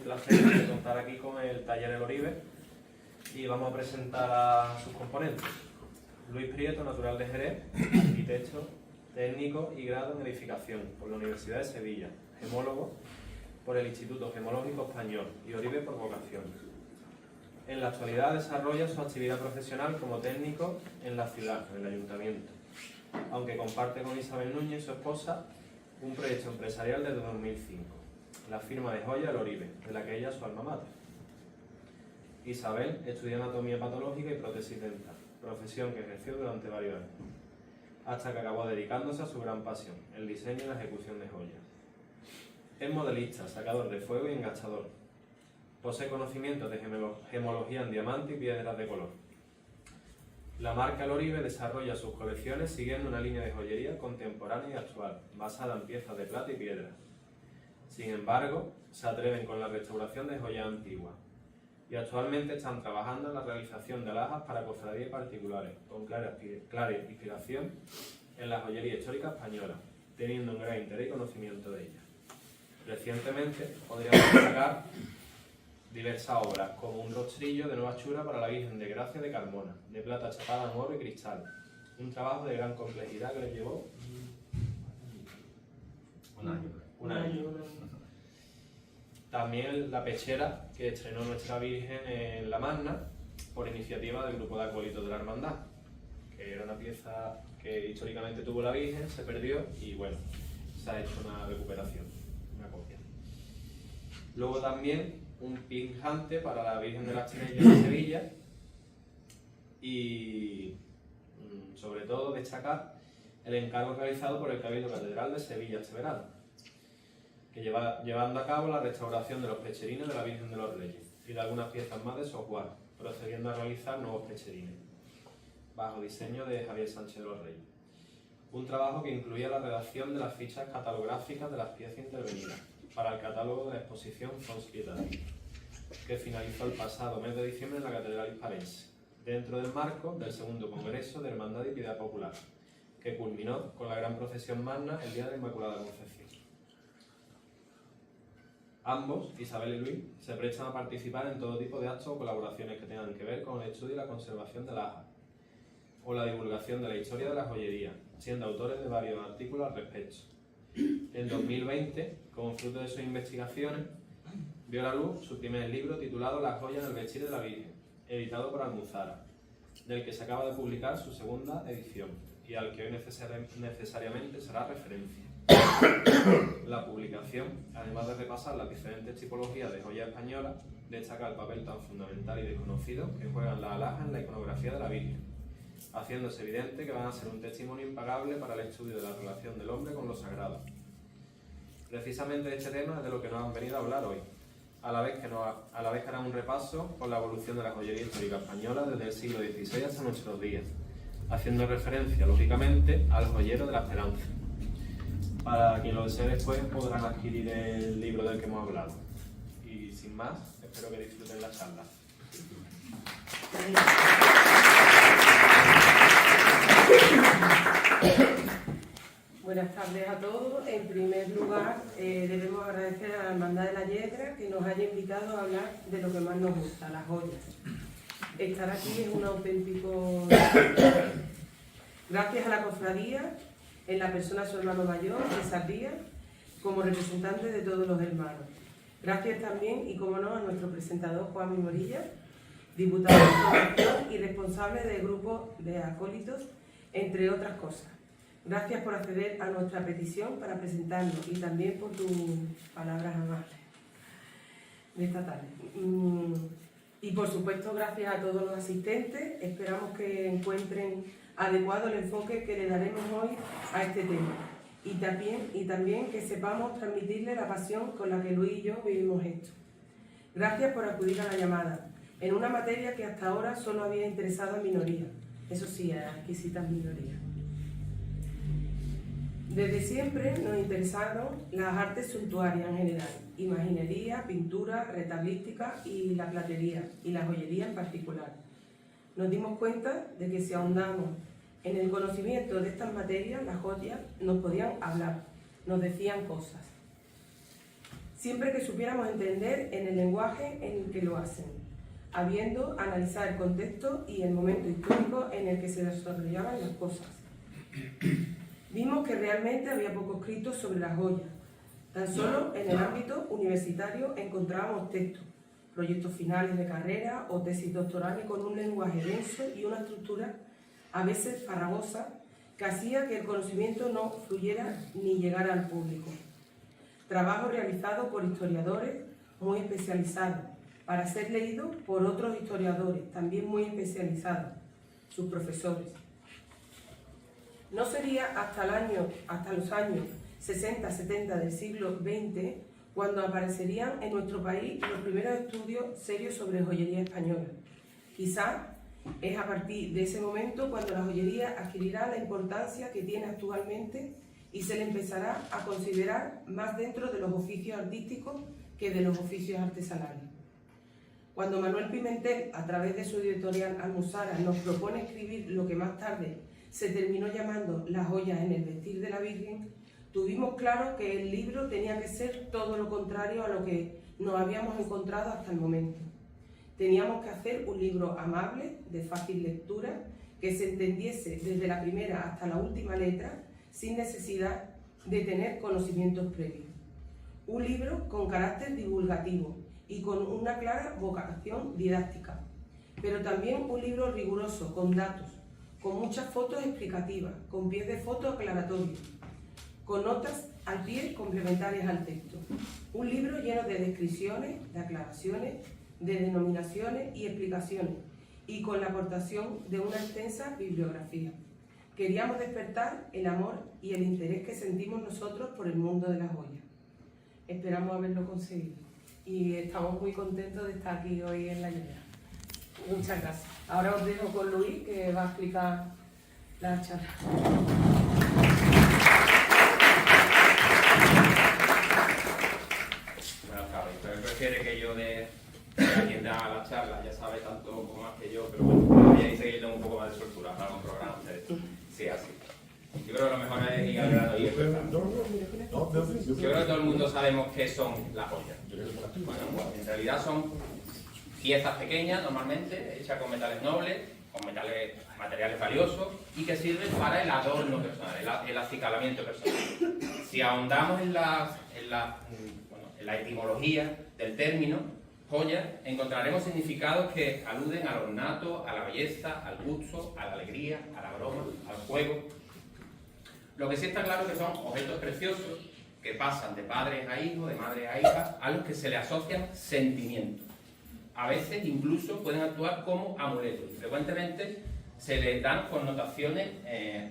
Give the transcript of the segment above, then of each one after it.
placer de contar aquí con el taller El Oribe y vamos a presentar a sus componentes. Luis Prieto, natural de Jerez, arquitecto, técnico y grado en edificación por la Universidad de Sevilla, gemólogo por el Instituto Gemológico Español y Oribe por vocación. En la actualidad desarrolla su actividad profesional como técnico en la ciudad, en el ayuntamiento, aunque comparte con Isabel Núñez, su esposa, un proyecto empresarial desde 2005, la firma de joya El Oribe, de la que ella es su alma mater. Isabel estudió anatomía patológica y prótesis dental, profesión que ejerció durante varios años, hasta que acabó dedicándose a su gran pasión, el diseño y la ejecución de joyas. Es modelista, sacador de fuego y enganchador. Posee conocimientos de gemología en diamante y piedras de color. La marca El Oribe desarrolla sus colecciones siguiendo una línea de joyería contemporánea y actual, basada en piezas de plata y piedra. Sin embargo, se atreven con la restauración de joyas antiguas y actualmente están trabajando en la realización de alhajas para cofradías particulares, con clara inspiración en la joyería histórica española, teniendo un gran interés y conocimiento de ella. Recientemente podríamos destacar diversas obras, como un rostrillo de nueva hechura para la Virgen de Gracia de Carmona, de plata chapada en oro y cristal. Un trabajo de gran complejidad que le llevó un año. También la pechera que estrenó nuestra Virgen en La Magna por iniciativa del grupo de acólitos de la Hermandad, que era una pieza que históricamente tuvo la Virgen, se perdió y bueno, se ha hecho una recuperación, una copia. Luego también un pinjante para la Virgen de las Chinellas de Sevilla y sobre todo destacar el encargo realizado por el Cabildo Catedral de Sevilla este verano, que llevando a cabo la restauración de los pecherines de la Virgen de los Reyes y de algunas piezas más de software, procediendo a realizar nuevos pecherines, bajo diseño de Javier Sánchez de los Reyes. Un trabajo que incluía la redacción de las fichas catalográficas de las piezas intervenidas para el catálogo de la exposición Fons Pietati, que finalizó el pasado mes de diciembre en la Catedral Hispalense, dentro del marco del segundo Congreso de Hermandad y Piedad Popular, que culminó con la gran procesión magna el día de la Inmaculada Concepción. Ambos, Isabel y Luis, se prestan a participar en todo tipo de actos o colaboraciones que tengan que ver con el estudio y la conservación de alhajas, o la divulgación de la historia de la joyería, siendo autores de varios artículos al respecto. En 2020, como fruto de sus investigaciones, vio a la luz su primer libro titulado Las joyas en el vestir de la Virgen, editado por Almuzara, del que se acaba de publicar su segunda edición y al que hoy necesariamente será referencia. La publicación, además de repasar las diferentes tipologías de joyas españolas, destaca el papel tan fundamental y desconocido que juegan las alhajas en la iconografía de la Virgen, haciéndose evidente que van a ser un testimonio impagable para el estudio de la relación del hombre con lo sagrado. Precisamente de este tema es de lo que nos han venido a hablar hoy, a la vez que harán un repaso por la evolución de la joyería histórica española desde el siglo XVI hasta nuestros días, haciendo referencia, lógicamente, al joyero de la Esperanza. Para quien lo desee después podrán adquirir el libro del que hemos hablado. Y sin más, espero que disfruten la charla. Buenas tardes a todos. En primer lugar, debemos agradecer a la Hermandad de la Yedra que nos haya invitado a hablar de lo que más nos gusta, las joyas. Estar aquí es un auténtico... Gracias a la cofradía, en la persona de su hermano mayor, César Díaz, como representante de todos los hermanos. Gracias también, y como no, a nuestro presentador Juan Morilla, diputado de Formación y responsable del grupo de acólitos, entre otras cosas. Gracias por acceder a nuestra petición para presentarnos y también por tus palabras amables de esta tarde. Y por supuesto, gracias a todos los asistentes. Esperamos que encuentren adecuado el enfoque que le daremos hoy a este tema. Y también que sepamos transmitirle la pasión con la que Luis y yo vivimos esto. Gracias por acudir a la llamada, en una materia que hasta ahora solo había interesado a minorías. Eso sí, a exquisitas minorías. Desde siempre nos interesaron las artes suntuarias en general, imaginería, pintura, retablística y la platería, y la joyería en particular. Nos dimos cuenta de que si ahondamos en el conocimiento de estas materias, las joyas nos podían hablar, nos decían cosas. siempre que supiéramos entender en el lenguaje en el que lo hacen, habiendo analizado el contexto y el momento histórico en el que se desarrollaban las cosas. Vimos que realmente había poco escrito sobre las joyas. Tan solo en el ámbito universitario encontrábamos textos, proyectos finales de carrera o tesis doctorales con un lenguaje denso y una estructura a veces farragosa que hacía que el conocimiento no fluyera ni llegara al público. Trabajo realizado por historiadores muy especializados, para ser leído por otros historiadores también muy especializados, sus profesores. No sería hasta los años 60-70 del siglo XX cuando aparecerían en nuestro país los primeros estudios serios sobre joyería española. Quizás es a partir de ese momento cuando la joyería adquirirá la importancia que tiene actualmente y se le empezará a considerar más dentro de los oficios artísticos que de los oficios artesanales. Cuando Manuel Pimentel, a través de su editorial Almuzara, nos propone escribir lo que más tarde se terminó llamando Las joyas en el vestir de la Virgen, tuvimos claro que el libro tenía que ser todo lo contrario a lo que nos habíamos encontrado hasta el momento. Teníamos que hacer un libro amable, de fácil lectura, que se entendiese desde la primera hasta la última letra, sin necesidad de tener conocimientos previos. Un libro con carácter divulgativo y con una clara vocación didáctica, pero también un libro riguroso, con datos, con muchas fotos explicativas, con pies de foto aclaratorios, con notas al pie complementarias al texto. Un libro lleno de descripciones, de aclaraciones, de denominaciones y explicaciones, y con la aportación de una extensa bibliografía. Queríamos despertar el amor y el interés que sentimos nosotros por el mundo de las joyas. Esperamos haberlo conseguido y estamos muy contentos de estar aquí hoy en la Llorera. Muchas gracias. Ahora os dejo con Luis, que va a explicar la charla. Buenas tardes. Usted prefiere que yo de quien da la charla, ya sabe tanto como más que yo, pero bueno, voy a ir siguiendo un poco más de estructura para un programa de esto. Sí, así. Yo creo que lo mejor es ir al grano y empezar. Yo creo que todo el mundo sabemos qué son las joyas. Bueno, en realidad son piezas pequeñas, normalmente, hechas con metales nobles, con materiales valiosos, y que sirven para el adorno personal, el acicalamiento personal. Si ahondamos en la etimología del término joya, encontraremos significados que aluden al ornato, a la belleza, al gusto, a la alegría, a la broma, al juego. Lo que sí está claro es que son objetos preciosos que pasan de padres a hijos, de madre a hija, a los que se le asocian sentimientos. A veces incluso pueden actuar como amuletos. Frecuentemente se les dan connotaciones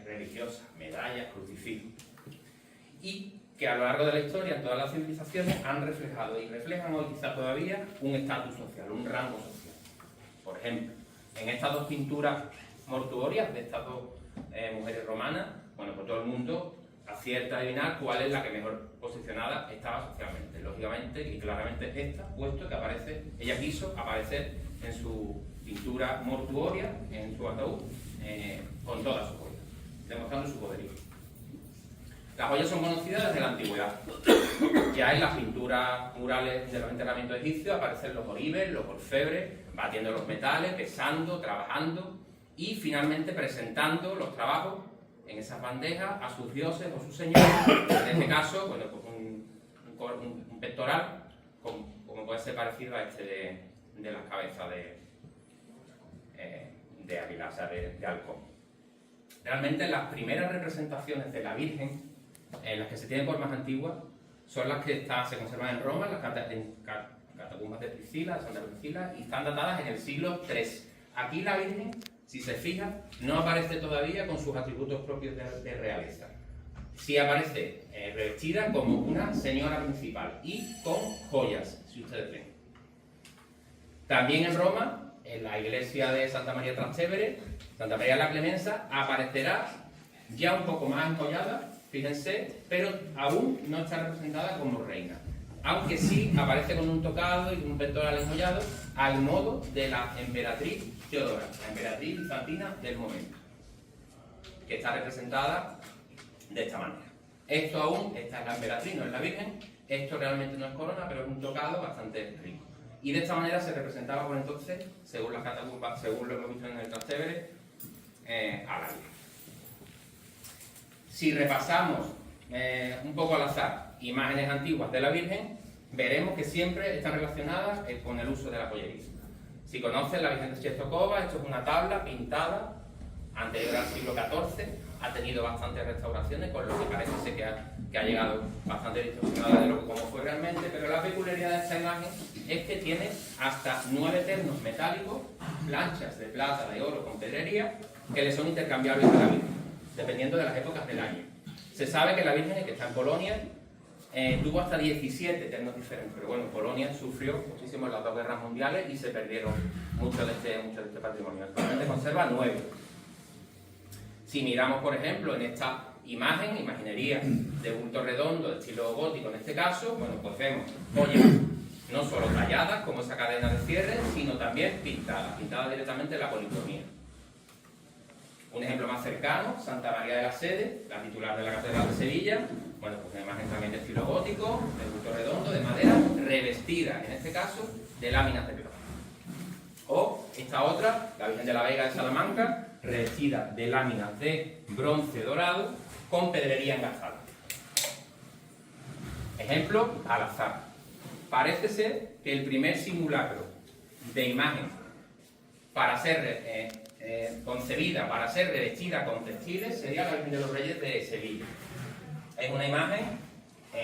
religiosas, medallas, crucifijos. Y que a lo largo de la historia, en todas las civilizaciones, han reflejado y reflejan hoy quizá todavía un estatus social, un rango social. Por ejemplo, en estas dos pinturas mortuorias de estas dos mujeres romanas, bueno, pues todo el mundo acierta a adivinar cuál es la que mejor posicionada estaba socialmente. Lógicamente y claramente esta, puesto que ella quiso aparecer en su pintura mortuoria, en su ataúd, con toda su joya, demostrando su poderío. Las joyas son conocidas desde la antigüedad. Ya en las pinturas murales de los enterramientos egipcios aparecen los oribes, los orfebres, batiendo los metales, pesando, trabajando y finalmente presentando los trabajos en esas bandejas a sus dioses o sus señores. En este caso, bueno, pues un pectoral, como puede ser parecido a este de las cabezas de águila, o sea, de halcón. Realmente las primeras representaciones de la Virgen, las que se tienen por más antiguas, son las que se conservan en Roma, en las catacumbas de Priscila, de Santa Priscila, y están datadas en el siglo III. Aquí la Virgen, si se fija, no aparece todavía con sus atributos propios de realeza. Sí aparece revestida como una señora principal y con joyas, si ustedes ven. También en Roma, en la iglesia de Santa María Trastevere, Santa María de la Clemenza, aparecerá ya un poco más enjollada, fíjense, pero aún no está representada como reina. Aunque sí aparece con un tocado y un pectoral enjollado, al modo de la emperatriz Teodora, la emperatriz bizantina del momento, que está representada de esta manera. Esto aún, esta es la emperatriz, no es la Virgen. Esto realmente no es corona, pero es un tocado bastante rico. Y de esta manera se representaba por entonces, según las catacumbas, según lo hemos visto en el Trastevere, a la Virgen. Si repasamos un poco al azar imágenes antiguas de la Virgen, veremos que siempre están relacionadas con el uso de la joyería. Si conocen la Virgen de Czestochowa, esto es una tabla pintada anterior al siglo XIV, ha tenido bastantes restauraciones, con lo que parece ser que ha llegado bastante distorsionada de cómo fue realmente, pero la peculiaridad de esta imagen es que tiene hasta 9 ternos metálicos, planchas de plata, de oro con pedrería, que le son intercambiables a la Virgen, dependiendo de las épocas del año. Se sabe que la Virgen, que está en Polonia, tuvo hasta 17 ternos diferentes, pero bueno, Polonia sufrió muchísimo en las 2 guerras mundiales y se perdieron mucho de este patrimonio. Actualmente conserva 9. Si miramos, por ejemplo, en esta imaginería de bulto redondo, de estilo gótico en este caso, bueno, pues vemos joyas no solo talladas, como esa cadena de cierre, sino también pintadas directamente en la policromía. Un ejemplo más cercano, Santa María de la Sede, la titular de la Catedral de Sevilla, bueno, pues una imagen también de estilo gótico, de bulto redondo, de madera, revestida, en este caso, de láminas de plata. O esta otra, la Virgen de la Vega de Salamanca, revestida de láminas de bronce dorado con pedrería engastada. Ejemplo al azar. Parece ser que el primer simulacro de imagen para ser concebida, para ser revestida con textiles, sería la Virgen de los Reyes de Sevilla. Es una imagen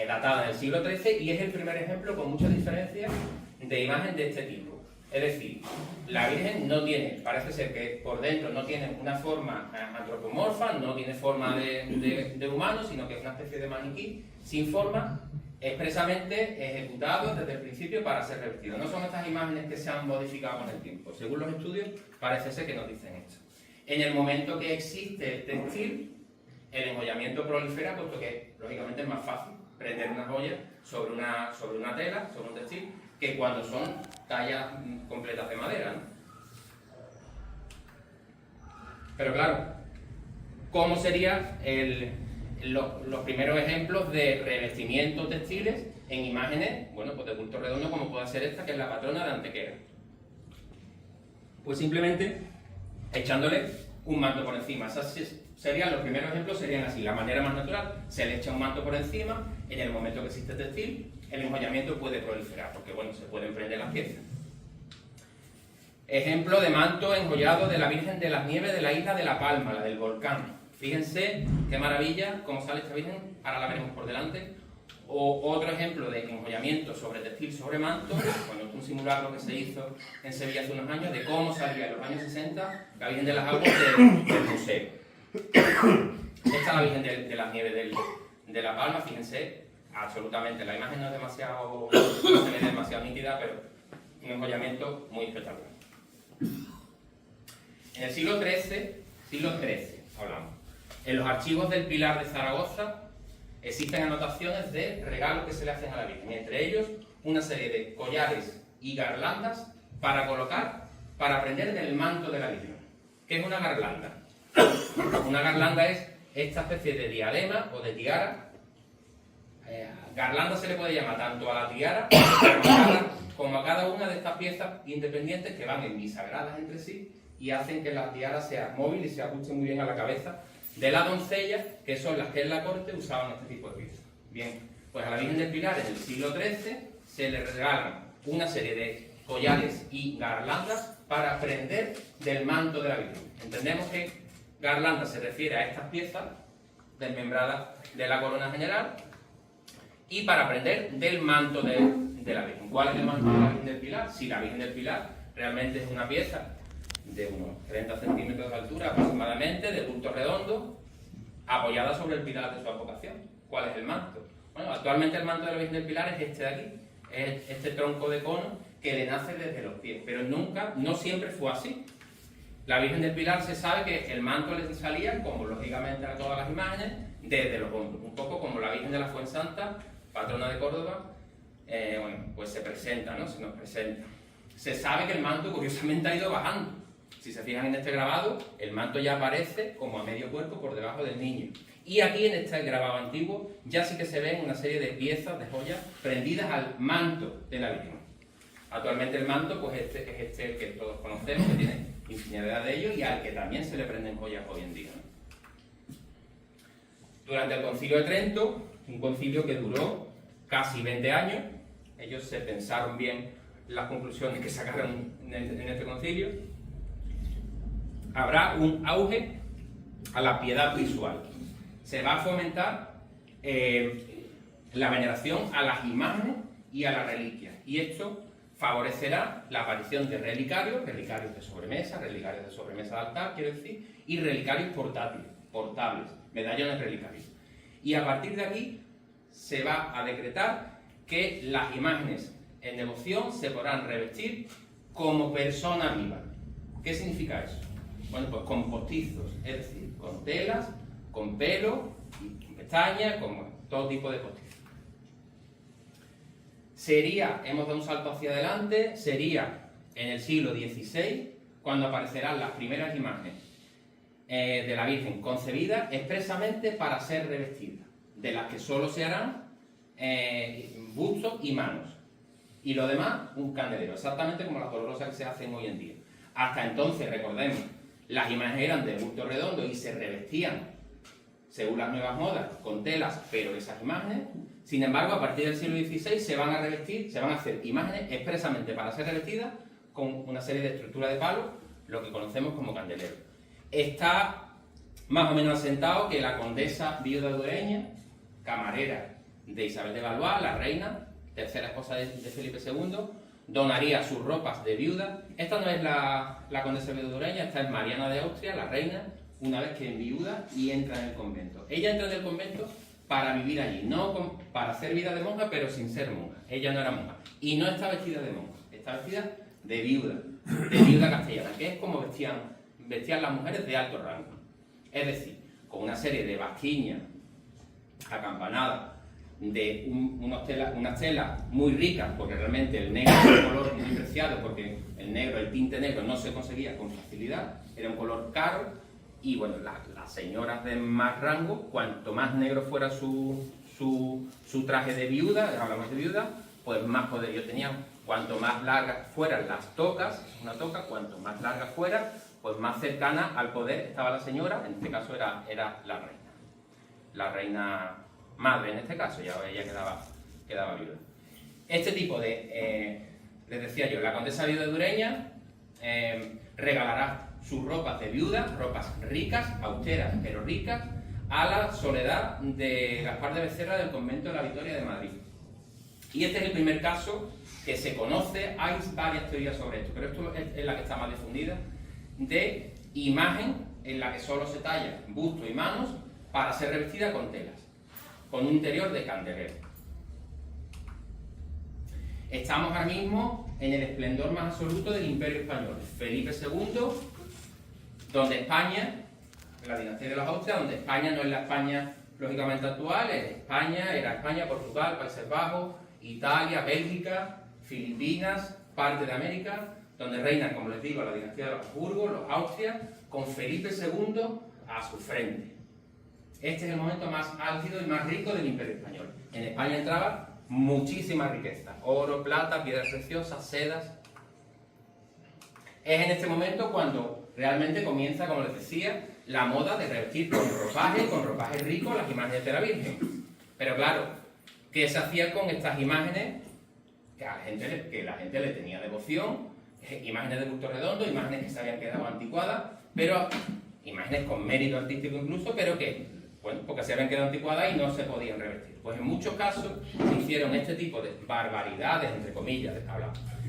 datada del siglo XIII y es el primer ejemplo con muchas diferencias de imagen de este tipo. Es decir, la Virgen no tiene, parece ser que por dentro no tiene una forma antropomorfa, no tiene forma de humano, sino que es una especie de maniquí sin forma, expresamente ejecutado desde el principio para ser revestido. No son estas imágenes que se han modificado con el tiempo. Según los estudios, parece ser que nos dicen esto. En el momento que existe el textil, el enjollamiento prolifera, puesto que, lógicamente, es más fácil prender una joya sobre una tela, sobre un textil, que cuando son tallas completas de madera, ¿no? Pero claro, ¿cómo serían los primeros ejemplos de revestimientos textiles en imágenes, bueno, pues de bulto redondo, como puede ser esta, que es la patrona de Antequera? Pues simplemente echándole un manto por encima. Los primeros ejemplos serían así, la manera más natural, se le echa un manto por encima, en el momento que existe textil, el enjollamiento puede proliferar, porque bueno, se pueden prender las piezas. Ejemplo de manto enjollado de la Virgen de las Nieves de la isla de La Palma, la del volcán. Fíjense qué maravilla, cómo sale esta Virgen, ahora la veremos por delante. O otro ejemplo de enjollamiento sobre textil, sobre manto, bueno, es un simulacro que se hizo en Sevilla hace unos años, de cómo salía en los años 60 la Virgen de las Aguas del museo. Esta es la Virgen de las Nieves de La Palma, fíjense, absolutamente, la imagen no es demasiado, no se ve demasiado nítida, pero un enjollamiento muy espectacular. En el siglo XIII hablamos. En los archivos del Pilar de Zaragoza existen anotaciones de regalos que se le hacen a la Virgen, entre ellos una serie de collares y garlandas para colocar, para prender del manto de la Virgen. ¿Qué es una garlanda? Una garlanda es esta especie de diadema o de tiara. Garlanda se le puede llamar tanto a la tiara como a cada una de estas piezas independientes que van bisagradas entre sí y hacen que la tiara sea móvil y se ajuste muy bien a la cabeza de la doncella, que son las que en la corte usaban este tipo de piezas. Bien, pues a la Virgen del Pilar en el siglo XIII se le regalan una serie de collares y garlandas para prender del manto de la Virgen. Entendemos que garlanda se refiere a estas piezas desmembradas de la corona general y para prender del manto de la Virgen. ¿Cuál es el manto de la Virgen del Pilar? Si la Virgen del Pilar realmente es una pieza de unos 30 centímetros de altura aproximadamente, de bulto redondo, apoyada sobre el pilar de su advocación. ¿Cuál es el manto? Bueno, actualmente el manto de la Virgen del Pilar es este de aquí, es este tronco de cono que le nace desde los pies, pero no siempre fue así. La Virgen del Pilar se sabe que el manto le salía, como lógicamente a todas las imágenes, desde los hombros, un poco como la Virgen de la Fuensanta, patrona de Córdoba, bueno, pues se presenta, ¿no? Se nos presenta. Se sabe que el manto curiosamente ha ido bajando. Si se fijan en este grabado, el manto ya aparece como a medio cuerpo por debajo del niño. Y aquí en este grabado antiguo ya sí que se ven una serie de piezas, de joyas, prendidas al manto de la Virgen. Actualmente el manto pues es este que todos conocemos, que tiene infinidad de ellos y al que también se le prenden joyas hoy en día, ¿no? Durante el Concilio de Trento, un concilio que duró casi 20 años, ellos se pensaron bien las conclusiones que sacaron en este concilio, habrá un auge a la piedad visual. Se va a fomentar la veneración a las imágenes y a las reliquias. Y esto favorecerá la aparición de relicarios de sobremesa, relicarios de sobremesa de altar, quiero decir, y relicarios portables, medallones relicarios. Y a partir de aquí se va a decretar que las imágenes en devoción se podrán revestir como persona viva. ¿Qué significa eso? Bueno, pues con postizos, es decir, con telas, con pelo, con pestañas, con todo tipo de postizos. Hemos dado un salto hacia adelante, sería en el siglo XVI, cuando aparecerán las primeras imágenes de la Virgen concebida expresamente para ser revestida, de las que solo se harán bustos y manos. Y lo demás, un candelero, exactamente como las dolorosas que se hacen hoy en día. Hasta entonces, recordemos, las imágenes eran de bulto redondo y se revestían, según las nuevas modas, con telas, pero esas imágenes, sin embargo, a partir del siglo XVI se van a revestir, se van a hacer imágenes expresamente para ser revestidas con una serie de estructuras de palo, lo que conocemos como candelero. Está más o menos asentado que la condesa viuda de Ureña, camarera de Isabel de Valois, la reina, tercera esposa de Felipe II, donaría sus ropas de viuda. Esta no es la condesa viuda de Ureña, esta es Mariana de Austria, la reina, una vez que enviuda y entra en el convento. Ella entra en el convento para vivir allí, no para hacer vida de monja, pero sin ser monja. Ella no era monja. Y no está vestida de monja, está vestida de viuda castellana, que es como vestían las mujeres de alto rango. Es decir, con una serie de basquiñas acampanadas, de unas telas muy ricas, porque realmente el negro es un color muy preciado, porque el tinte negro no se conseguía con facilidad, era un color caro. Y bueno, las señoras de más rango, cuanto más negro fuera su traje de viuda, hablamos de viuda, pues más poderío tenían. Cuanto más largas fueran las tocas, una toca, cuanto más larga fuera, pues más cercana al poder estaba la señora, en este caso era la reina. La reina madre en este caso, ya ella quedaba viuda. Este tipo de, les decía yo, la condesa viuda de Ureña regalará sus ropas de viuda, ropas ricas, austeras pero ricas, a la Soledad de Gaspar de Becerra del convento de la Victoria de Madrid. Y este es el primer caso que se conoce, hay varias teorías sobre esto, pero esto es la que está más difundida, de imagen en la que solo se talla busto y manos para ser revestida con telas, con un interior de candelero. Estamos ahora mismo en el esplendor más absoluto del Imperio Español. Felipe II, donde España, la dinastía de los Austrias, donde España no es la España lógicamente actual, era España, Portugal, Países Bajos, Italia, Bélgica, Filipinas, parte de América, donde reinan, como les digo, la dinastía de los Habsburgo, los Austrias, con Felipe II a su frente. Este es el momento más álgido y más rico del Imperio Español. En España entraba muchísima riqueza, oro, plata, piedras preciosas, sedas. Es en este momento cuando realmente comienza, como les decía, la moda de revestir con ropaje rico las imágenes de la Virgen. Pero claro, ¿qué se hacía con estas imágenes que la gente le tenía devoción? Imágenes de bulto redondo, imágenes que se habían quedado anticuadas, pero imágenes con mérito artístico incluso, pero que, bueno, porque se habían quedado anticuadas y no se podían revestir. Pues en muchos casos se hicieron este tipo de barbaridades, entre comillas,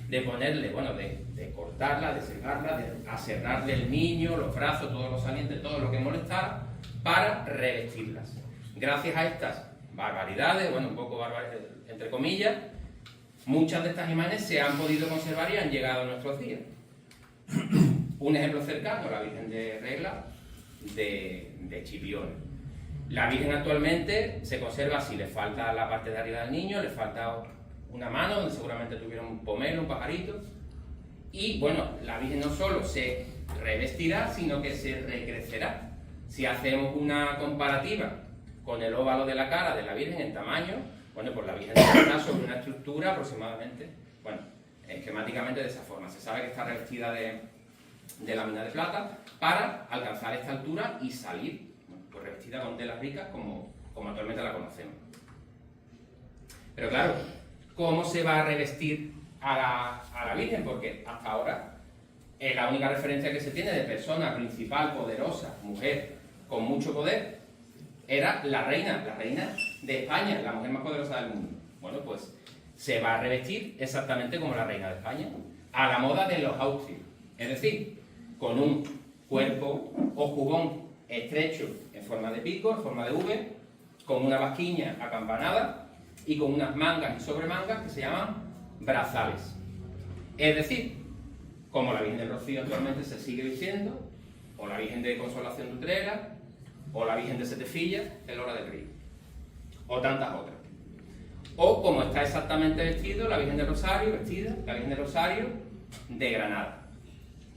de ponerle, bueno, de cortarla, de secarla, de aserrarle el niño, los brazos, todos los salientes, todo lo que molestara, para revestirlas. Gracias a estas barbaridades, bueno, un poco barbaridades, entre comillas, muchas de estas imágenes se han podido conservar y han llegado a nuestros días. Un ejemplo cercano, la Virgen de Regla de Chipiona. La Virgen actualmente se conserva así, le falta la parte de arriba del niño, le falta una mano donde seguramente tuviera un pomelo, un pajarito. Y bueno, la Virgen no solo se revestirá, sino que se recrecerá. Si hacemos una comparativa con el óvalo de la cara de la Virgen en tamaño, bueno, pues la Virgen está sobre una estructura aproximadamente, bueno, esquemáticamente de esa forma. Se sabe que está revestida de lámina de plata para alcanzar esta altura y salir, bueno, pues revestida con telas ricas como actualmente la conocemos. Pero claro, ¿cómo se va a revestir a la Virgen? Porque hasta ahora es la única referencia que se tiene de persona principal, poderosa, mujer, con mucho poder, era la reina de España, la mujer más poderosa del mundo. Bueno, pues se va a revestir exactamente como la reina de España, a la moda de los austrios, es decir, con un cuerpo o jubón estrecho en forma de pico, en forma de V, con una vasquiña acampanada y con unas mangas y sobremangas que se llaman brazales. Es decir, como la Virgen del Rocío actualmente se sigue vistiendo, o la Virgen de Consolación de Utrera, o la Virgen de Setefillas, el Hora del Río, o tantas otras. O como está exactamente vestido la Virgen del Rosario, la Virgen del Rosario de Granada.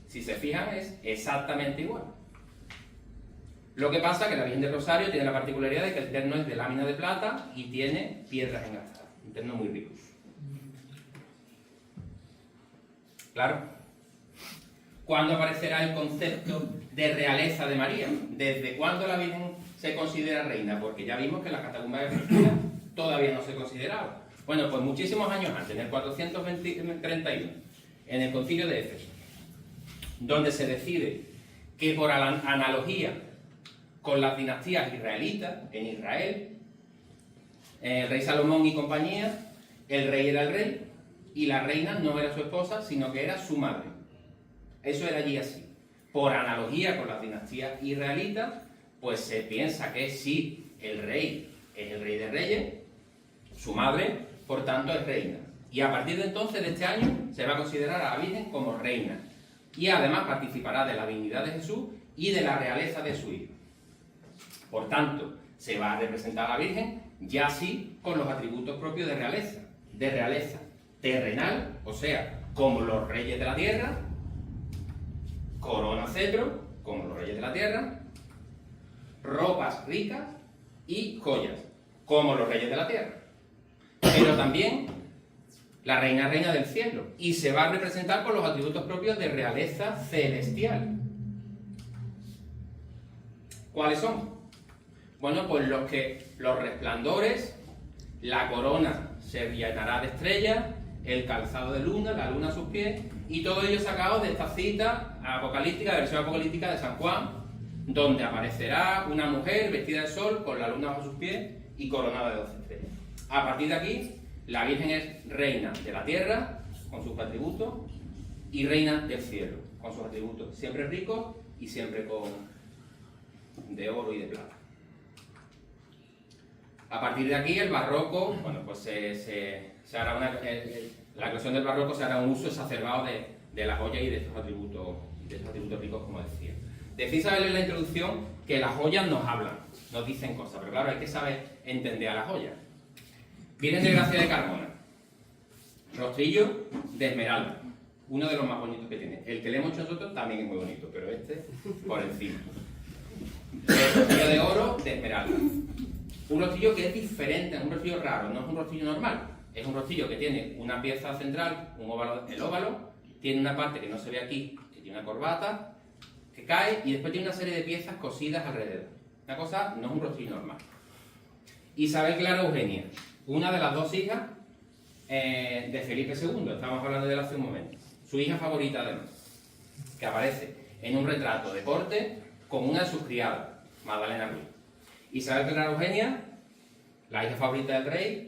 Si se fijan, es exactamente igual. Lo que pasa es que la Virgen del Rosario tiene la particularidad de que el terno es de lámina de plata y tiene piedras engastadas. Un terno muy rico. Claro. ¿Cuándo aparecerá el concepto de realeza de María? ¿Desde cuándo la Virgen se considera reina? Porque ya vimos que en la catacumba de Cristina todavía no se consideraba. Bueno, pues muchísimos años antes, en el 431, en el Concilio de Éfeso, donde se decide que por analogía con las dinastías israelitas, en Israel, el rey Salomón y compañía, el rey era el rey y la reina no era su esposa, sino que era su madre. Eso era allí así. Por analogía con las dinastías israelitas, pues se piensa que sí, el rey es el rey de reyes, su madre, por tanto, es reina. Y a partir de entonces, de este año, se va a considerar a la Virgen como reina. Y además participará de la dignidad de Jesús y de la realeza de su hijo. Por tanto, se va a representar a la Virgen ya sí con los atributos propios de realeza terrenal, o sea, como los reyes de la tierra, corona, cetro, como los reyes de la tierra, ropas ricas y joyas, como los reyes de la tierra. Pero también la reina del cielo, y se va a representar con los atributos propios de realeza celestial. ¿Cuáles son? Bueno, pues los resplandores, la corona se llenará de estrellas, el calzado de luna, la luna a sus pies, y todo ello sacado de esta cita apocalíptica, de versión apocalíptica de San Juan, donde aparecerá una mujer vestida de sol con la luna bajo sus pies y coronada de 12 estrellas. A partir de aquí, la Virgen es reina de la tierra, con sus atributos, y reina del cielo, con sus atributos, siempre ricos y siempre de oro y de plata. A partir de aquí, el barroco, bueno, pues se hará la creación del barroco se hará un uso exacerbado de la joya y de estos atributos ricos, como decía. Decís saber en la introducción que las joyas nos hablan, nos dicen cosas, pero claro, hay que saber entender a las joyas. Virgen de Gracia de Carmona, rostrillo de esmeralda, uno de los más bonitos que tiene. El que le hemos hecho nosotros también es muy bonito, pero este por encima. El rostrillo de oro de esmeralda. Un rostrillo que es diferente, es un rostrillo raro, no es un rostrillo normal. Es un rostrillo que tiene una pieza central, un óvalo, el óvalo, tiene una parte que no se ve aquí, que tiene una corbata, que cae, y después tiene una serie de piezas cosidas alrededor. Una cosa, no es un rostrillo normal. Isabel Clara Eugenia, una de las dos hijas de Felipe II, estábamos hablando de él hace un momento. Su hija favorita además, que aparece en un retrato de corte con una de sus criadas, Magdalena Ruiz. Isabel Clara Eugenia, la hija favorita del rey,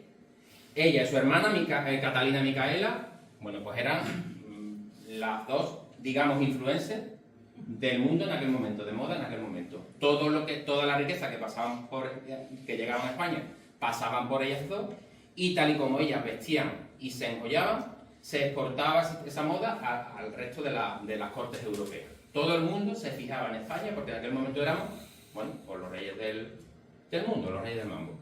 ella y su hermana Catalina Micaela, bueno, pues eran las dos, digamos, influencers del mundo en aquel momento, de moda en aquel momento. Toda la riqueza que llegaban a España pasaban por ellas dos, y tal y como ellas vestían y se enjollaban, se exportaba esa moda al resto de las cortes europeas. Todo el mundo se fijaba en España porque en aquel momento éramos, bueno, pues los reyes del mundo, los reyes del mambo.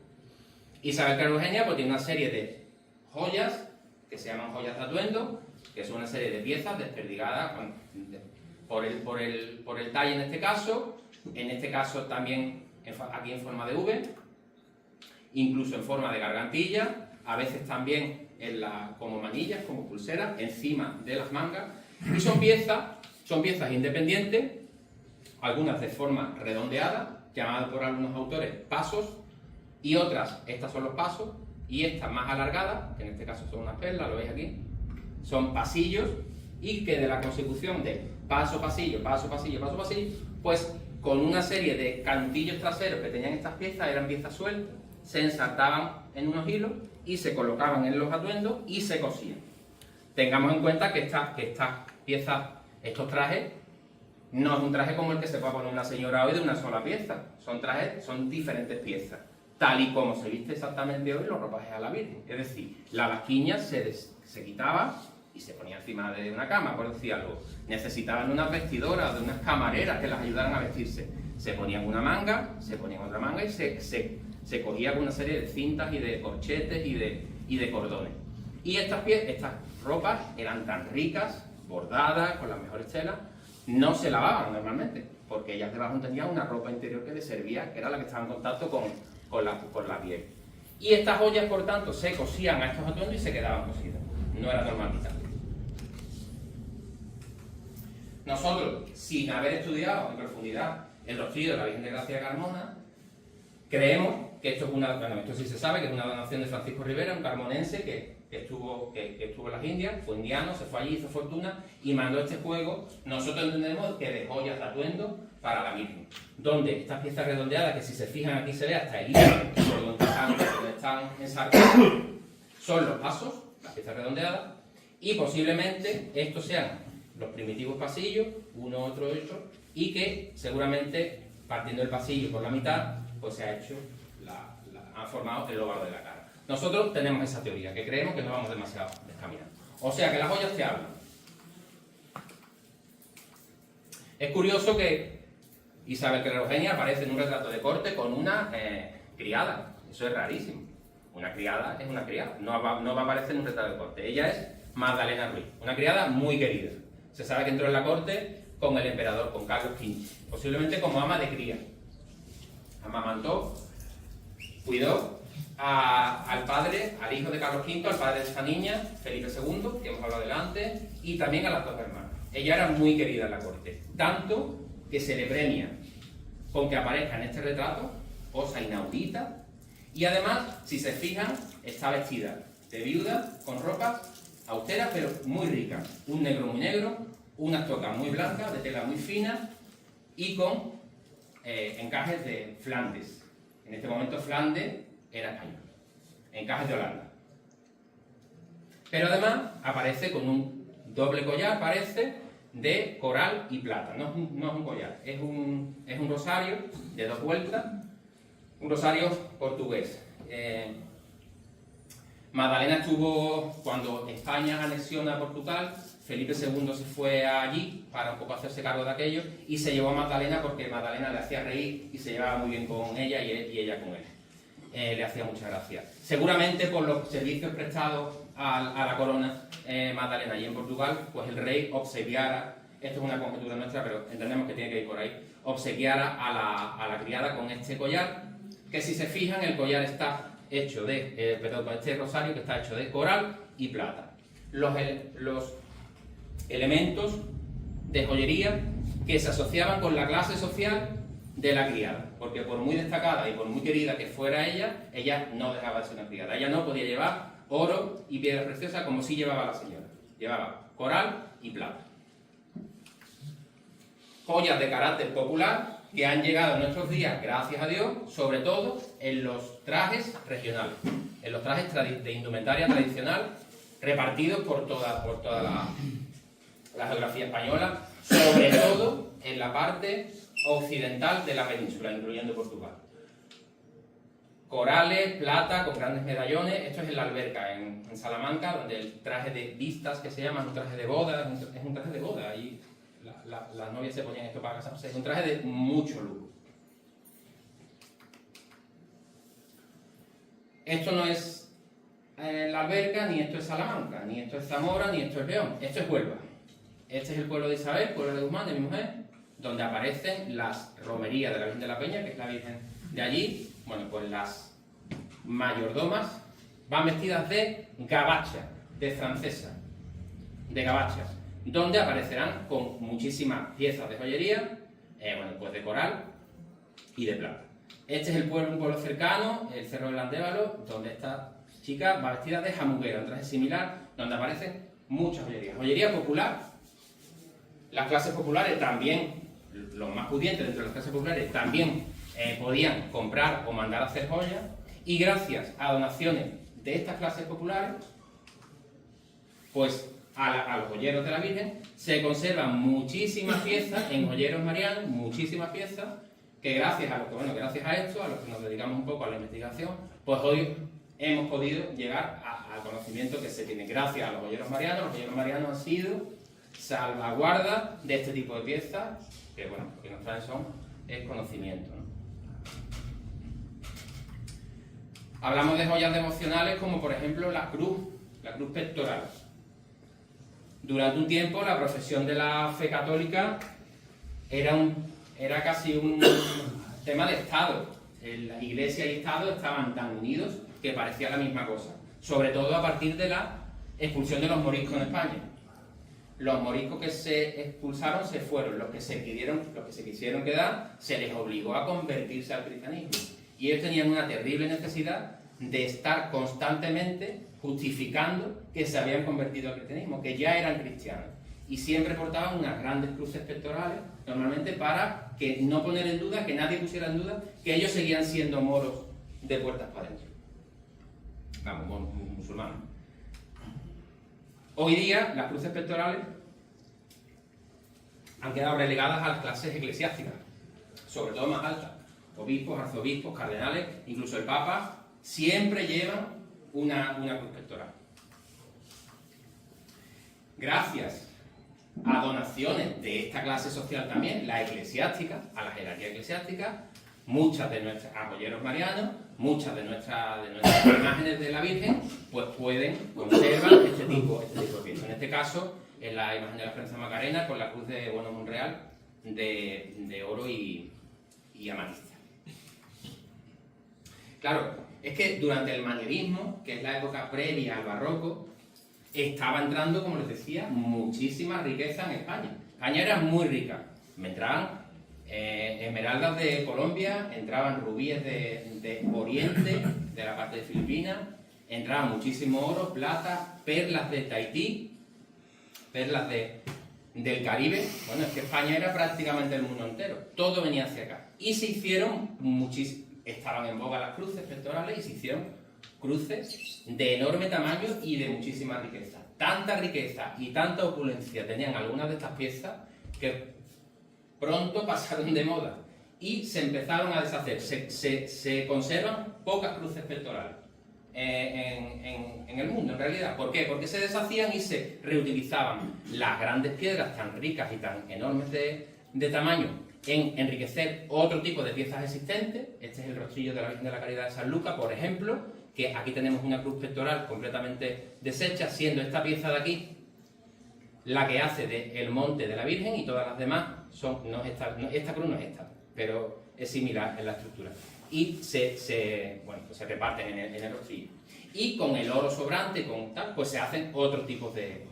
Isabel Clara Eugenia pues tiene una serie de joyas que se llaman joyas de atuendo, que son una serie de piezas desperdigadas por el talle en este caso, en este caso también aquí en forma de V, incluso en forma de gargantilla, a veces también como manillas, como pulseras, encima de las mangas, y son piezas independientes, algunas de forma redondeada, llamadas por algunos autores pasos, y otras, estas son los pasos, y estas más alargadas, que en este caso son unas perlas, lo veis aquí, son pasillos, y que de la consecución de paso, pasillo, paso, pasillo, paso, pasillo, pues con una serie de cantillos traseros que tenían estas piezas, eran piezas sueltas, se ensartaban en unos hilos y se colocaban en los atuendos y se cosían. Tengamos en cuenta que estas piezas, estos trajes, no es un traje como el que se puede poner una señora hoy de una sola pieza, son diferentes piezas, tal y como se viste exactamente hoy los ropajes a la Virgen. Es decir, la basquiña se quitaba y se ponía encima de una cama, por decir algo. Necesitaban unas vestidoras, de unas camareras que las ayudaran a vestirse. Se ponían una manga, se ponían otra manga y se cogía con una serie de cintas y de corchetes y de cordones. Y estas ropas eran tan ricas, bordadas, con las mejores telas, no se lavaban normalmente, porque ellas debajo tenían una ropa interior que les servía, que era la que estaba en contacto con la piel. Y estas joyas, por tanto, se cosían a estos atuendos y se quedaban cosidas. No era normal quitarlas. Nosotros, sin haber estudiado en profundidad el rostrillo de la Virgen de Gracia de Carmona, creemos que esto esto sí se sabe, que es una donación de Francisco Rivera, un carmonense que estuvo en las Indias, fue indiano, se fue allí, hizo fortuna y mandó este juego. Nosotros entendemos que de joyas de atuendo para la Virgen, donde estas piezas redondeadas, que si se fijan aquí se ve hasta el hilo por donde están ensartadas, son los pasos, las piezas redondeadas, y posiblemente estos sean los primitivos pasillos, uno, otro, y que seguramente partiendo del pasillo por la mitad, pues se ha hecho, ha formado el óvalo de la cara. Nosotros tenemos esa teoría, que creemos que no vamos demasiado descaminados. O sea que las joyas te hablan. Es curioso que Isabel Querrero Eugenia aparece en un retrato de corte con una criada. Eso es rarísimo. Una criada es una criada, no va a aparecer en un retrato de corte. Ella es Magdalena Ruiz, una criada muy querida. Se sabe que entró en la corte con el emperador, con Carlos V, posiblemente como ama de cría. Amamantó, cuidó al padre, al hijo de Carlos V, al padre de esta niña, Felipe II, que hemos hablado delante, y también a las dos hermanas. Ella era muy querida en la corte, tanto que se le premia con que aparezca en este retrato, cosa inaudita, y además, si se fijan, está vestida de viuda, con ropas austeras pero muy ricas, un negro muy negro, unas tocas muy blancas, de tela muy fina, y con encajes de Flandes. En este momento Flandes era español, encajes de Holanda. Pero además aparece con un doble collar, parece, de coral y plata. No es un collar, es un rosario de 2 vueltas, un rosario portugués. Magdalena estuvo, cuando España anexiona a Portugal, Felipe II se fue allí para un poco hacerse cargo de aquello y se llevó a Magdalena porque Magdalena le hacía reír y se llevaba muy bien con ella y ella con él. Le hacía mucha gracia. Seguramente por los servicios prestados a la corona Magdalena allí en Portugal, pues el rey obsequiara, esto es una conjetura nuestra, pero entendemos que tiene que ir por ahí, obsequiara a la criada con este collar, que si se fijan el collar está hecho de, con este rosario que está hecho de coral y plata. Los elementos de joyería que se asociaban con la clase social de la criada, porque por muy destacada y por muy querida que fuera ella no dejaba de ser una criada. Ella no podía llevar oro y piedras preciosas como sí llevaba la señora. Llevaba coral y plata. Joyas de carácter popular que han llegado en nuestros días, gracias a Dios, sobre todo en los trajes regionales, en los trajes de indumentaria tradicional repartidos por toda la geografía española, sobre todo en la parte occidental de la península, incluyendo Portugal. Corales, plata, con grandes medallones. Esto es en la Alberca, en Salamanca, donde el traje de vistas, que se llama, es un traje de boda, es un traje de boda, y las novias se ponían esto para casarse, es un traje de mucho lujo. Esto no es la Alberca, ni esto es Salamanca, ni esto es Zamora, ni esto es León, esto es Huelva. Este es el pueblo de Isabel, pueblo de Guzmán, de mi mujer, donde aparecen las romerías de la Virgen de la Peña, que es la Virgen de allí. Bueno, pues las mayordomas van vestidas de gabacha, de francesa, de gabachas, donde aparecerán con muchísimas piezas de joyería, bueno, pues de coral y de plata. Este es el pueblo, un pueblo cercano, el Cerro del Landévalo, donde esta chica va vestida de jamuguera, un traje similar, donde aparecen muchas joyerías. Joyería popular, las clases populares también, los más pudientes dentro de las clases populares, también podían comprar o mandar a hacer joyas, y gracias a donaciones de estas clases populares, pues a los joyeros de la Virgen se conservan muchísimas piezas en joyeros marianos, muchísimas piezas que gracias a esto, a los que nos dedicamos un poco a la investigación, pues hoy hemos podido llegar al conocimiento que se tiene. Gracias a los joyeros marianos han sido salvaguarda de este tipo de piezas, que bueno, lo que nos traen es conocimiento, ¿no? Hablamos de joyas devocionales como por ejemplo la cruz pectoral. Durante un tiempo la profesión de la fe católica era casi un tema de Estado. La Iglesia y Estado estaban tan unidos que parecía la misma cosa. Sobre todo a partir de la expulsión de los moriscos en España. Los moriscos que se expulsaron se fueron, los que se quisieron quedar, se les obligó a convertirse al cristianismo. Y ellos tenían una terrible necesidad de estar constantemente justificando que se habían convertido al cristianismo, que ya eran cristianos. Y siempre portaban unas grandes cruces pectorales, normalmente para que no poner en duda, que nadie pusiera en duda, que ellos seguían siendo moros de puertas para adentro. Vamos, musulmanes. Hoy día las cruces pectorales han quedado relegadas a las clases eclesiásticas, sobre todo más altas. Obispos, arzobispos, cardenales, incluso el Papa, siempre llevan una cruz pectoral. Gracias a donaciones de esta clase social también, la eclesiástica, a la jerarquía eclesiástica, muchas de nuestras joyeros marianos, muchas de nuestras imágenes de la Virgen, pues conservan este tipo de piezas. En este caso, es la imagen de la Esperanza Macarena con la cruz de Bueno Monreal de oro y amatista. Claro, es que durante el manierismo, que es la época previa al barroco, estaba entrando, como les decía, muchísima riqueza en España. España era muy rica. Entraban esmeraldas de Colombia, entraban rubíes de Oriente, de la parte de Filipinas, entraba muchísimo oro, plata, perlas de Tahití, perlas del Caribe. Bueno, es que España era prácticamente el mundo entero. Todo venía hacia acá. Y se hicieron estaban en boga las cruces pectorales y se hicieron cruces de enorme tamaño y de muchísima riqueza. Tanta riqueza y tanta opulencia tenían algunas de estas piezas que pronto pasaron de moda y se empezaron a deshacer. Se conservan pocas cruces pectorales en el mundo, en realidad. ¿Por qué? Porque se deshacían y se reutilizaban las grandes piedras tan ricas y tan enormes de tamaño en enriquecer otro tipo de piezas existentes. Este es el rostrillo de la Virgen de la Caridad de San Lucas, por ejemplo, que aquí tenemos una cruz pectoral completamente deshecha, siendo esta pieza de aquí la que hace del monte de la Virgen, y todas las demás esta cruz no es esta, pero es similar en la estructura. Y se reparten en el rostrillo. Y con el oro sobrante, pues se hacen otro tipo de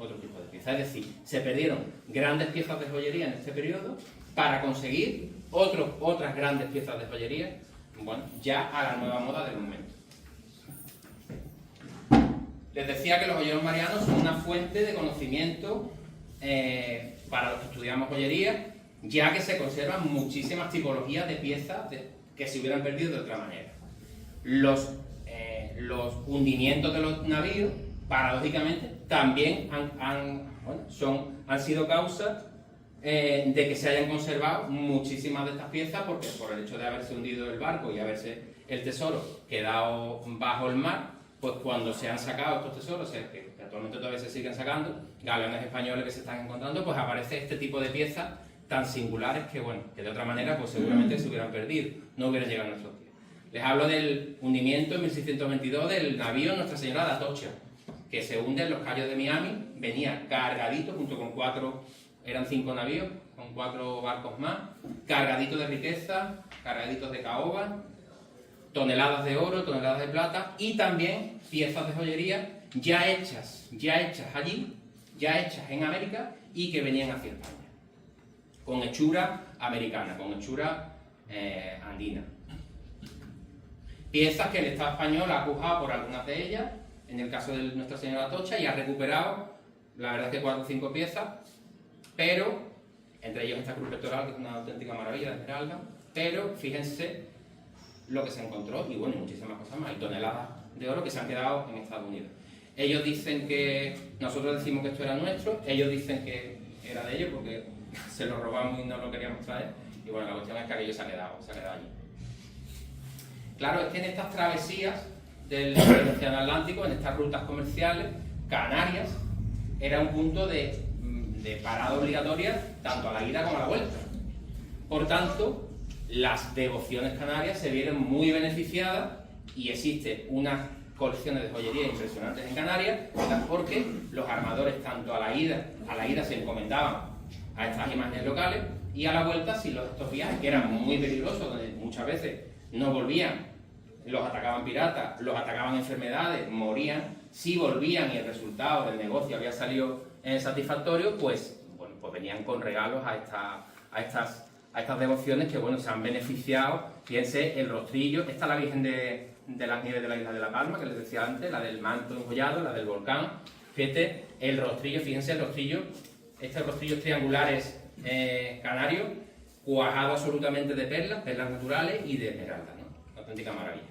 piezas. Es decir, se perdieron grandes piezas de joyería en este periodo para conseguir otras grandes piezas de joyería, bueno, ya a la nueva moda del momento. Les decía que los joyeros marianos son una fuente de conocimiento para los que estudiamos joyería, ya que se conservan muchísimas tipologías de piezas que se hubieran perdido de otra manera. Los hundimientos de los navíos, paradójicamente, también han sido causa de que se hayan conservado muchísimas de estas piezas, porque por el hecho de haberse hundido el barco y haberse el tesoro quedado bajo el mar, pues cuando se han sacado estos tesoros, que actualmente todavía se siguen sacando, galeones españoles que se están encontrando, pues aparece este tipo de piezas tan singulares que, bueno, que de otra manera pues seguramente se hubieran perdido, no hubieran llegado a nuestros días. Les hablo del hundimiento en 1622 del navío Nuestra Señora de Atocha, que se hunde en los cayos de Miami, venía cargadito junto con eran 5 navíos, con 4 barcos más, cargaditos de riqueza, cargaditos de caoba, toneladas de oro, toneladas de plata y también piezas de joyería ya hechas allí, ya hechas en América y que venían hacia España, con hechura americana, con hechura andina. Piezas que el Estado español ha pujado por algunas de ellas, en el caso de Nuestra Señora Atocha, y ha recuperado, la verdad es que 4 o 5 piezas, pero, entre ellos esta cruz pectoral, que es una auténtica maravilla de esmeralda, pero fíjense lo que se encontró, y bueno, y muchísimas cosas más, y toneladas de oro que se han quedado en Estados Unidos. Ellos dicen que, nosotros decimos que esto era nuestro, ellos dicen que era de ellos porque se lo robamos y no lo queríamos traer, y bueno, la cuestión es que aquello se ha quedado allí. Claro, es que en estas travesías del Océano Atlántico, en estas rutas comerciales, Canarias era un punto de parada obligatoria tanto a la ida como a la vuelta. Por tanto, las devociones canarias se vieron muy beneficiadas y existen unas colecciones de joyería impresionantes en Canarias porque los armadores tanto a la ida se encomendaban a estas imágenes locales y a la vuelta, si estos viajes que eran muy peligrosos, donde muchas veces no volvían, los atacaban piratas, los atacaban enfermedades, morían, si volvían y el resultado del negocio había salido satisfactorio, pues, bueno, pues venían con regalos a estas devociones que bueno, se han beneficiado. Fíjense el rostrillo, esta es la Virgen de las Nieves de la Isla de La Palma, que les decía antes, la del manto enjollado, la del volcán. Fíjate el rostrillo, fíjense el rostrillo, estos rostrillos triangulares canarios, cuajado absolutamente de perlas naturales y de esmeralda, ¿no? Una auténtica maravilla.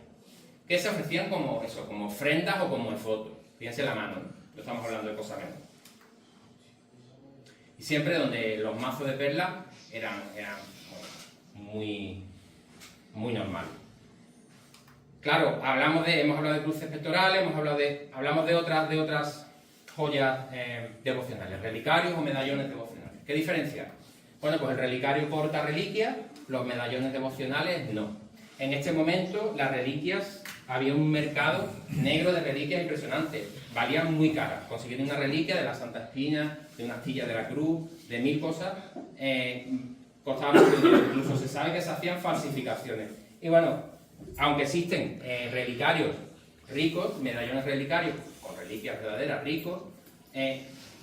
Que se ofrecían como eso, como ofrendas o como en fotos. Fíjense la mano, ¿no? No estamos hablando de cosas menos. Y siempre donde los mazos de perlas eran muy normales. Claro, hemos hablado de cruces pectorales, hablamos de otras joyas devocionales, relicarios o medallones devocionales. ¿Qué diferencia? Bueno, pues el relicario porta reliquias, los medallones devocionales no. En este momento, las reliquias, había un mercado negro de reliquias impresionante, valían muy caras. Conseguir una reliquia de la Santa Espina, de una astilla de la Cruz, de 1000 cosas, costaba mucho dinero. Incluso se sabe que se hacían falsificaciones. Y bueno, aunque existen relicarios ricos, medallones relicarios con reliquias verdaderas ricos,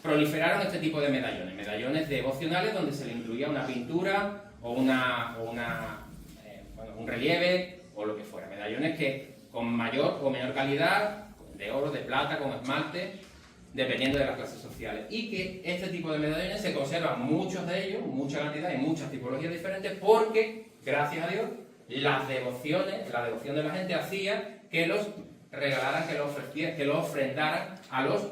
proliferaron este tipo de medallones devocionales donde se le incluía una pintura o un relieve o lo que fuera. Medallones que con mayor o menor calidad, de oro, de plata, con esmalte, dependiendo de las clases sociales. Y que este tipo de medallones se conservan muchos de ellos, mucha cantidad y muchas tipologías diferentes, porque, gracias a Dios, la devoción de la gente hacía que los regalaran, que los ofrendaran a los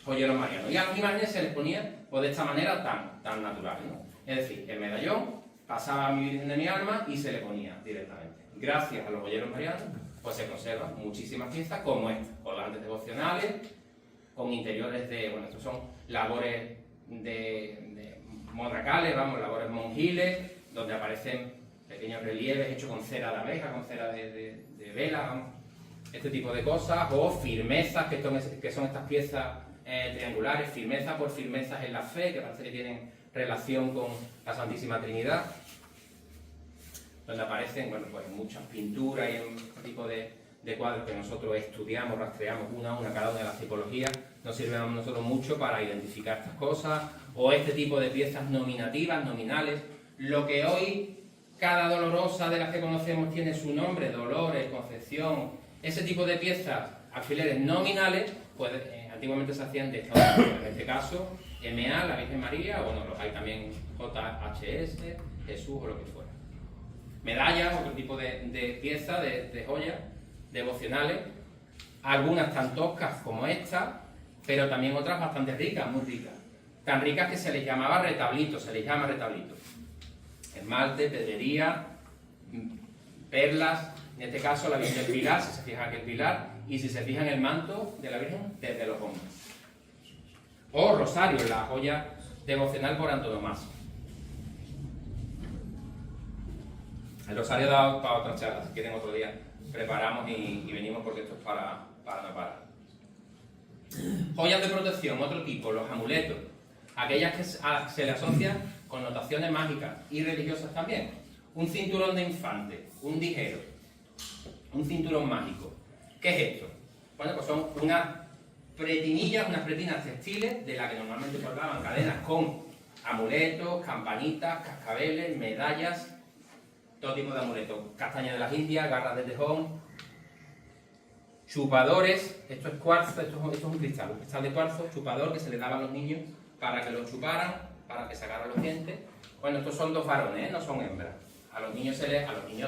joyeros marianos. Y a las imágenes se les ponía pues, de esta manera tan natural, ¿no? Es decir, el medallón pasaba a mi Virgen de mi alma y se le ponía directamente. Gracias a los joyeros marianos, pues se conservan muchísimas piezas como estas, colgantes devocionales, con interiores bueno, estos son labores de modracales, labores monjiles, donde aparecen pequeños relieves hechos con cera de abeja, con cera de vela, este tipo de cosas, o firmezas, que son estas piezas triangulares, firmeza por firmezas en la fe, que parece que tienen relación con la Santísima Trinidad, donde aparecen bueno, pues muchas pinturas y un tipo de cuadros que nosotros estudiamos, rastreamos una a una cada una de las tipologías, nos sirven a nosotros mucho para identificar estas cosas, o este tipo de piezas nominativas, nominales, lo que hoy cada dolorosa de las que conocemos tiene su nombre, Dolores, Concepción, ese tipo de piezas, alfileres nominales, pues antiguamente se hacían de Estados Unidos, en este caso MA, la Virgen María, o bueno, los hay también JHS, Jesús o lo que fuera. Medallas, otro tipo de piezas, de joyas devocionales, algunas tan toscas como esta, pero también otras bastante ricas, muy ricas. Tan ricas que se les llamaba retablitos, se les llama retablitos. Esmalte, pedrería, perlas, en este caso la Virgen del Pilar, si se fijan aquí el pilar, y si se fijan el manto de la Virgen desde los hombros. O rosario, la joya devocional por antonomasia. El rosario da para otra charla, si quieren otro día preparamos y venimos porque esto es para no parar. Joyas de protección, otro tipo, los amuletos, aquellas que se le asocian connotaciones mágicas y religiosas también. Un cinturón de infante, un dijero, un cinturón mágico. ¿Qué es esto? Bueno, pues son unas pretinillas, unas pretinas textiles de las que normalmente colgaban cadenas con amuletos, campanitas, cascabeles, medallas, todo tipo de amuletos. Castaña de las Indias, garras de tejón, chupadores, esto es cuarzo, esto es un cristal de cuarzo, chupador que se le daba a los niños para que los chuparan, para que sacaran los dientes. Bueno, estos son dos varones, no son hembras. A los niños,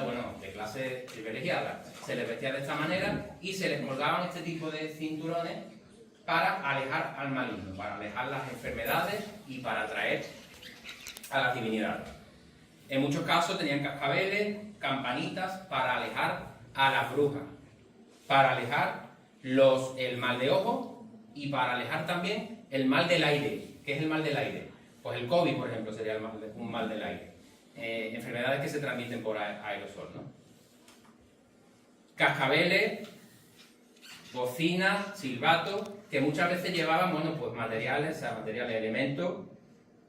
bueno, de clase privilegiada, se les vestía de esta manera y se les colgaban este tipo de cinturones para alejar al maligno, para alejar las enfermedades y para atraer a las divinidades. En muchos casos tenían cascabeles, campanitas para alejar a las brujas, para alejar el mal de ojo y para alejar también el mal del aire. ¿Qué es el mal del aire? Pues el COVID, por ejemplo, sería un mal del aire. Enfermedades que se transmiten por aerosol, ¿no? Cascabeles, bocinas, silbatos, que muchas veces llevaban, bueno, pues materiales, elementos,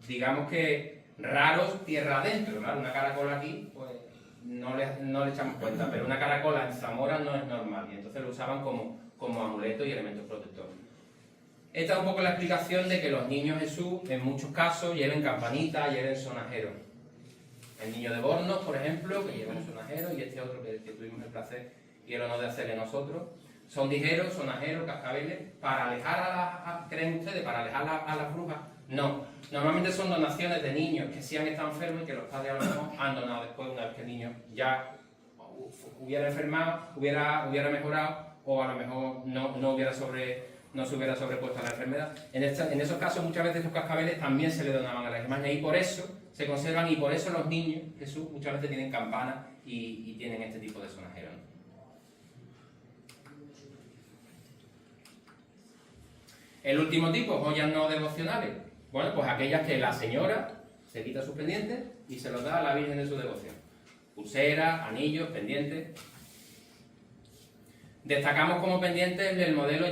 digamos que raros tierra adentro, ¿vale? Una caracola aquí, pues no le echamos cuenta, pero una caracola en Zamora no es normal, y entonces lo usaban como amuleto y elementos protectores. Esta es un poco la explicación de que los niños Jesús, en muchos casos, lleven campanita, lleven sonajeros. El niño de Bornos, por ejemplo, que lleva un sonajero, y este otro que tuvimos el placer y el honor de hacerle nosotros, son dijeros, sonajeros, cascabeles, para alejar ¿creen ustedes? ¿Para alejar a las brujas? No. Normalmente son donaciones de niños que sí han estado enfermos y que los padres a lo mejor han donado después, una vez que el niño ya hubiera enfermado, hubiera mejorado, o a lo mejor no se hubiera sobrepuesto a la enfermedad. En esos casos, muchas veces los cascabeles también se le donaban a las imágenes, y por eso se conservan, y por eso los niños Jesús muchas veces tienen campanas y tienen este tipo de sonajeros, ¿no? El último tipo, joyas no devocionales. Bueno, pues aquellas que la señora se quita sus pendientes y se los da a la Virgen de su devoción. Pulseras, anillos, pendientes. Destacamos como pendientes el modelo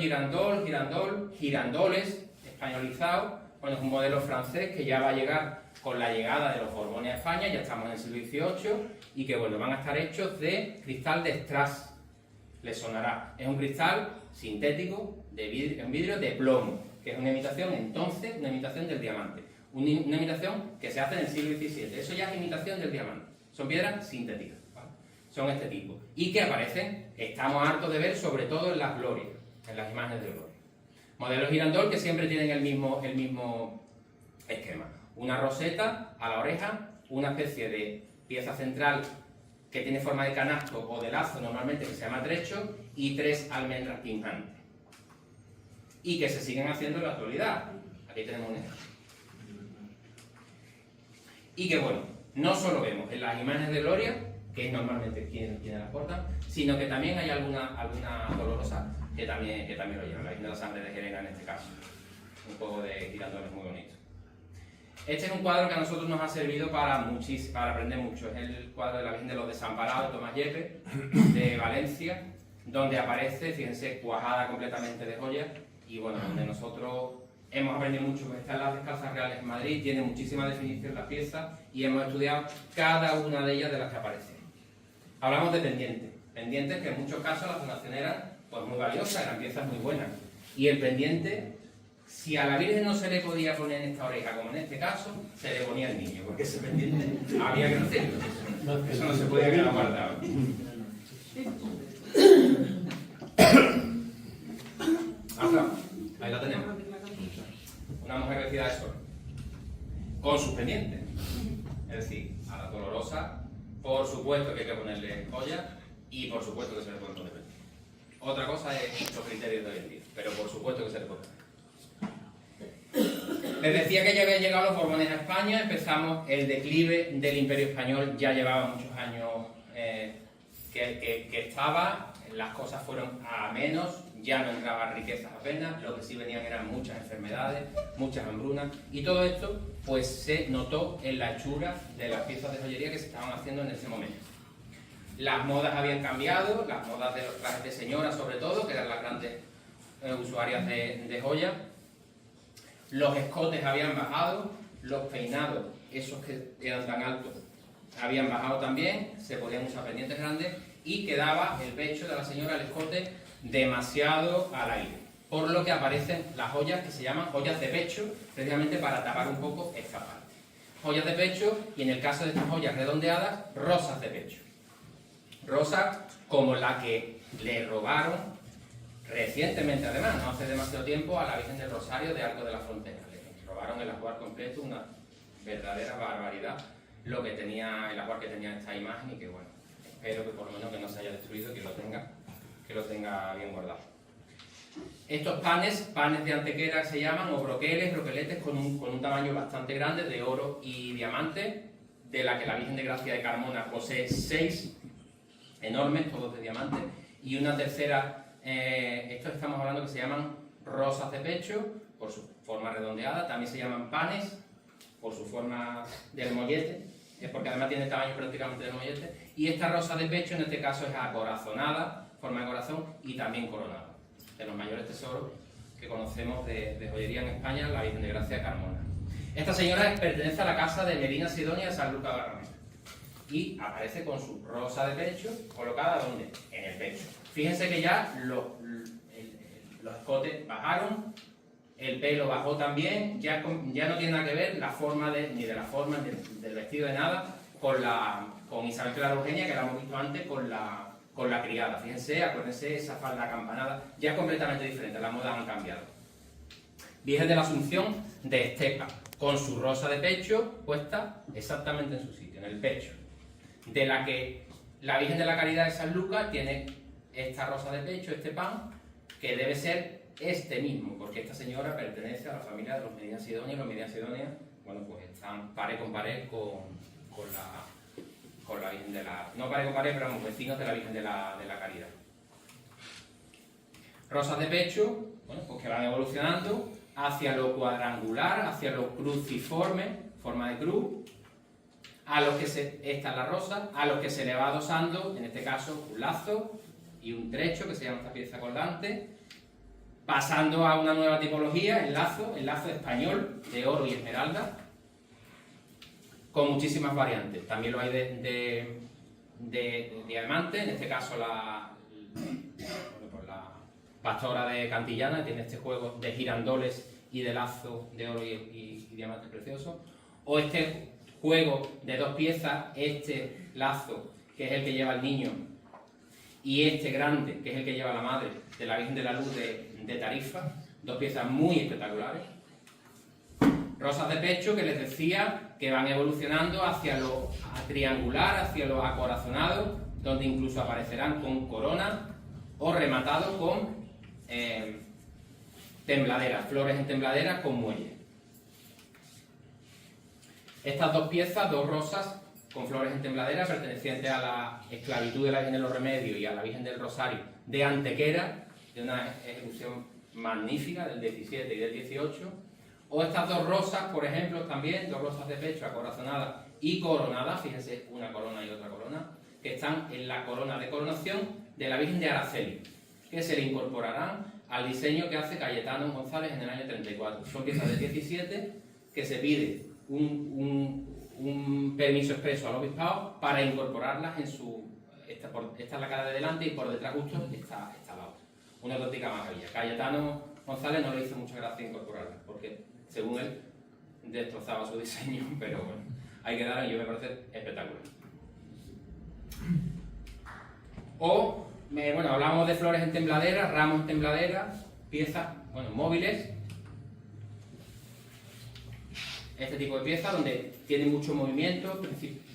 girandoles, españolizado. Bueno, es un modelo francés que ya va a llegar con la llegada de los Borbones a España, ya estamos en el siglo XVIII, y que, bueno, van a estar hechos de cristal de strass. Les sonará. Es un cristal sintético, un vidrio de plomo, que es una imitación, entonces, una imitación del diamante. Una imitación que se hace en el siglo XVII. Eso ya es imitación del diamante. Son piedras sintéticas, ¿vale? Son este tipo. Y que aparecen, estamos hartos de ver, sobre todo en las glorias, en las imágenes de gloria. Modelos girandol que siempre tienen el mismo esquema. Una roseta a la oreja, una especie de pieza central que tiene forma de canasto o de lazo, normalmente, que se llama trecho, y 3 almendras pinjantes. Y que se siguen haciendo en la actualidad. Aquí tenemos un ejemplo. Y que, bueno, no solo vemos en las imágenes de gloria, que es normalmente quienes las portan, sino que también hay alguna dolorosa que también lo llevan. La Virgen de la Sangre de Gerena, en este caso. Un juego de girandoles muy bonito. Este es un cuadro que a nosotros nos ha servido para aprender mucho. Es el cuadro de la Virgen de los Desamparados, de Tomás Yepes, de Valencia, donde aparece, fíjense, cuajada completamente de joyas, y bueno, donde nosotros hemos aprendido mucho. Están las Descalzas Reales en Madrid, tiene muchísima definición las piezas, y hemos estudiado cada una de ellas de las que aparecen. Hablamos de pendientes que en muchos casos las donaciones eran pues muy valiosas, eran piezas muy buenas. Y el pendiente, si a la Virgen no se le podía poner en esta oreja, como en este caso, se le ponía al niño, porque ese pendiente había que hacerlo. Eso no se podía quedar guardado. Ahí la tenemos. Una mujer vestida de sol, con sus pendientes. Es decir, a la dolorosa, por supuesto que hay que ponerle joyas, y por supuesto que se le pueden poner pendientes. Otra cosa es los criterios de hoy en día, pero por supuesto que se le puede poner. Les decía que ya habían llegado los Borbones a España, empezamos el declive del Imperio Español, ya llevaba muchos años que estaba, las cosas fueron a menos, ya no entraban riquezas apenas, lo que sí venían eran muchas enfermedades, muchas hambrunas, y todo esto pues se notó en la hechura de las piezas de joyería que se estaban haciendo en ese momento. Las modas habían cambiado, las modas de los trajes de señora sobre todo, que eran las grandes usuarias de joyas. Los escotes habían bajado, los peinados esos que eran tan altos habían bajado también, se podían usar pendientes grandes y quedaba el pecho de la señora, el escote, demasiado al aire. Por lo que aparecen las joyas que se llaman joyas de pecho, precisamente para tapar un poco esta parte. Joyas de pecho y, en el caso de estas joyas redondeadas, rosas de pecho. Rosas como la que le robaron recientemente, además, no hace demasiado tiempo, a la Virgen del Rosario de Arcos de la Frontera. Le robaron el ajuar completo, una verdadera barbaridad, lo que tenía, el ajuar que tenía esta imagen, y que bueno, espero que por lo menos que no se haya destruido, que lo tenga bien guardado. Estos panes de Antequera se llaman, o broqueletes con un tamaño bastante grande, de oro y diamante, de la que la Virgen de Gracia de Carmona posee 6 enormes, todos de diamante, y una tercera, estos estamos hablando que se llaman rosas de pecho, por su forma redondeada, también se llaman panes, por su forma del mollete, porque además tiene tamaño prácticamente del mollete, y esta rosa de pecho en este caso es acorazonada, forma de corazón, y también coronada. De los mayores tesoros que conocemos de joyería en España, la Virgen de Gracia de Carmona. Esta señora pertenece a la casa de Medina Sidonia de San Lucas Barrameda y aparece con su rosa de pecho colocada ¿dónde? En el pecho. Fíjense que ya los escotes bajaron, el pelo bajó también, ya no tiene nada que ver la forma ni de la forma del vestido de nada con Isabel Clara Eugenia, que la hemos visto antes, con la criada. Fíjense, acuérdense, esa falda acampanada ya es completamente diferente, las modas han cambiado. Virgen de la Asunción de Estepa, con su rosa de pecho puesta exactamente en su sitio, en el pecho. De la que la Virgen de la Caridad de San Lucas tiene esta rosa de pecho, este pan, que debe ser este mismo, porque esta señora pertenece a la familia de los Medina Sidonia, y los Medina Sidonia, bueno, pues están pared con pared con la Virgen de la... No pared con pared, pero vamos, vecinos de la Virgen de la Caridad. Rosas de pecho, bueno, pues que van evolucionando hacia lo cuadrangular, hacia lo cruciforme, forma de cruz, a los que esta es la rosa, a los que se le va adosando, en este caso, un lazo y un trecho, que se llama esta pieza colgante, pasando a una nueva tipología, el lazo español, de oro y esmeralda, con muchísimas variantes. También lo hay de diamante, en este caso la Pastora de Cantillana tiene este juego de girandoles y de lazo de oro y diamante precioso. O este juego de 2 piezas, este lazo que es el que lleva el niño y este grande que es el que lleva la madre, de la Virgen de la Luz de Tarifa, 2 piezas muy espectaculares. Rosas de pecho, que les decía que van evolucionando hacia lo triangular, hacia lo acorazonado, donde incluso aparecerán con corona o rematados con tembladeras, flores en tembladeras con muelle. Estas 2 piezas, 2 rosas con flores en tembladera, pertenecientes a la esclavitud de la Virgen de los Remedios y a la Virgen del Rosario de Antequera, de una ejecución magnífica del 17 y del 18. O estas 2 rosas, por ejemplo, también 2 rosas de pecho acorazonadas y coronadas, fíjense, una corona y otra corona, que están en la corona de coronación de la Virgen de Araceli, que se le incorporarán al diseño que hace Cayetano González en el año 34. Son piezas del 17 que se pide un permiso expreso al obispado para incorporarlas en su... Esta es la cara de delante y por detrás justo está la otra. Una auténtica maravilla. Cayetano González no le hizo mucha gracia incorporarlas, porque según él destrozaba su diseño, pero bueno, hay que darle, yo me parece espectacular. O, bueno, hablamos de flores en tembladera, ramos en tembladera, piezas, bueno, móviles. Este tipo de piezas donde tienen mucho movimiento,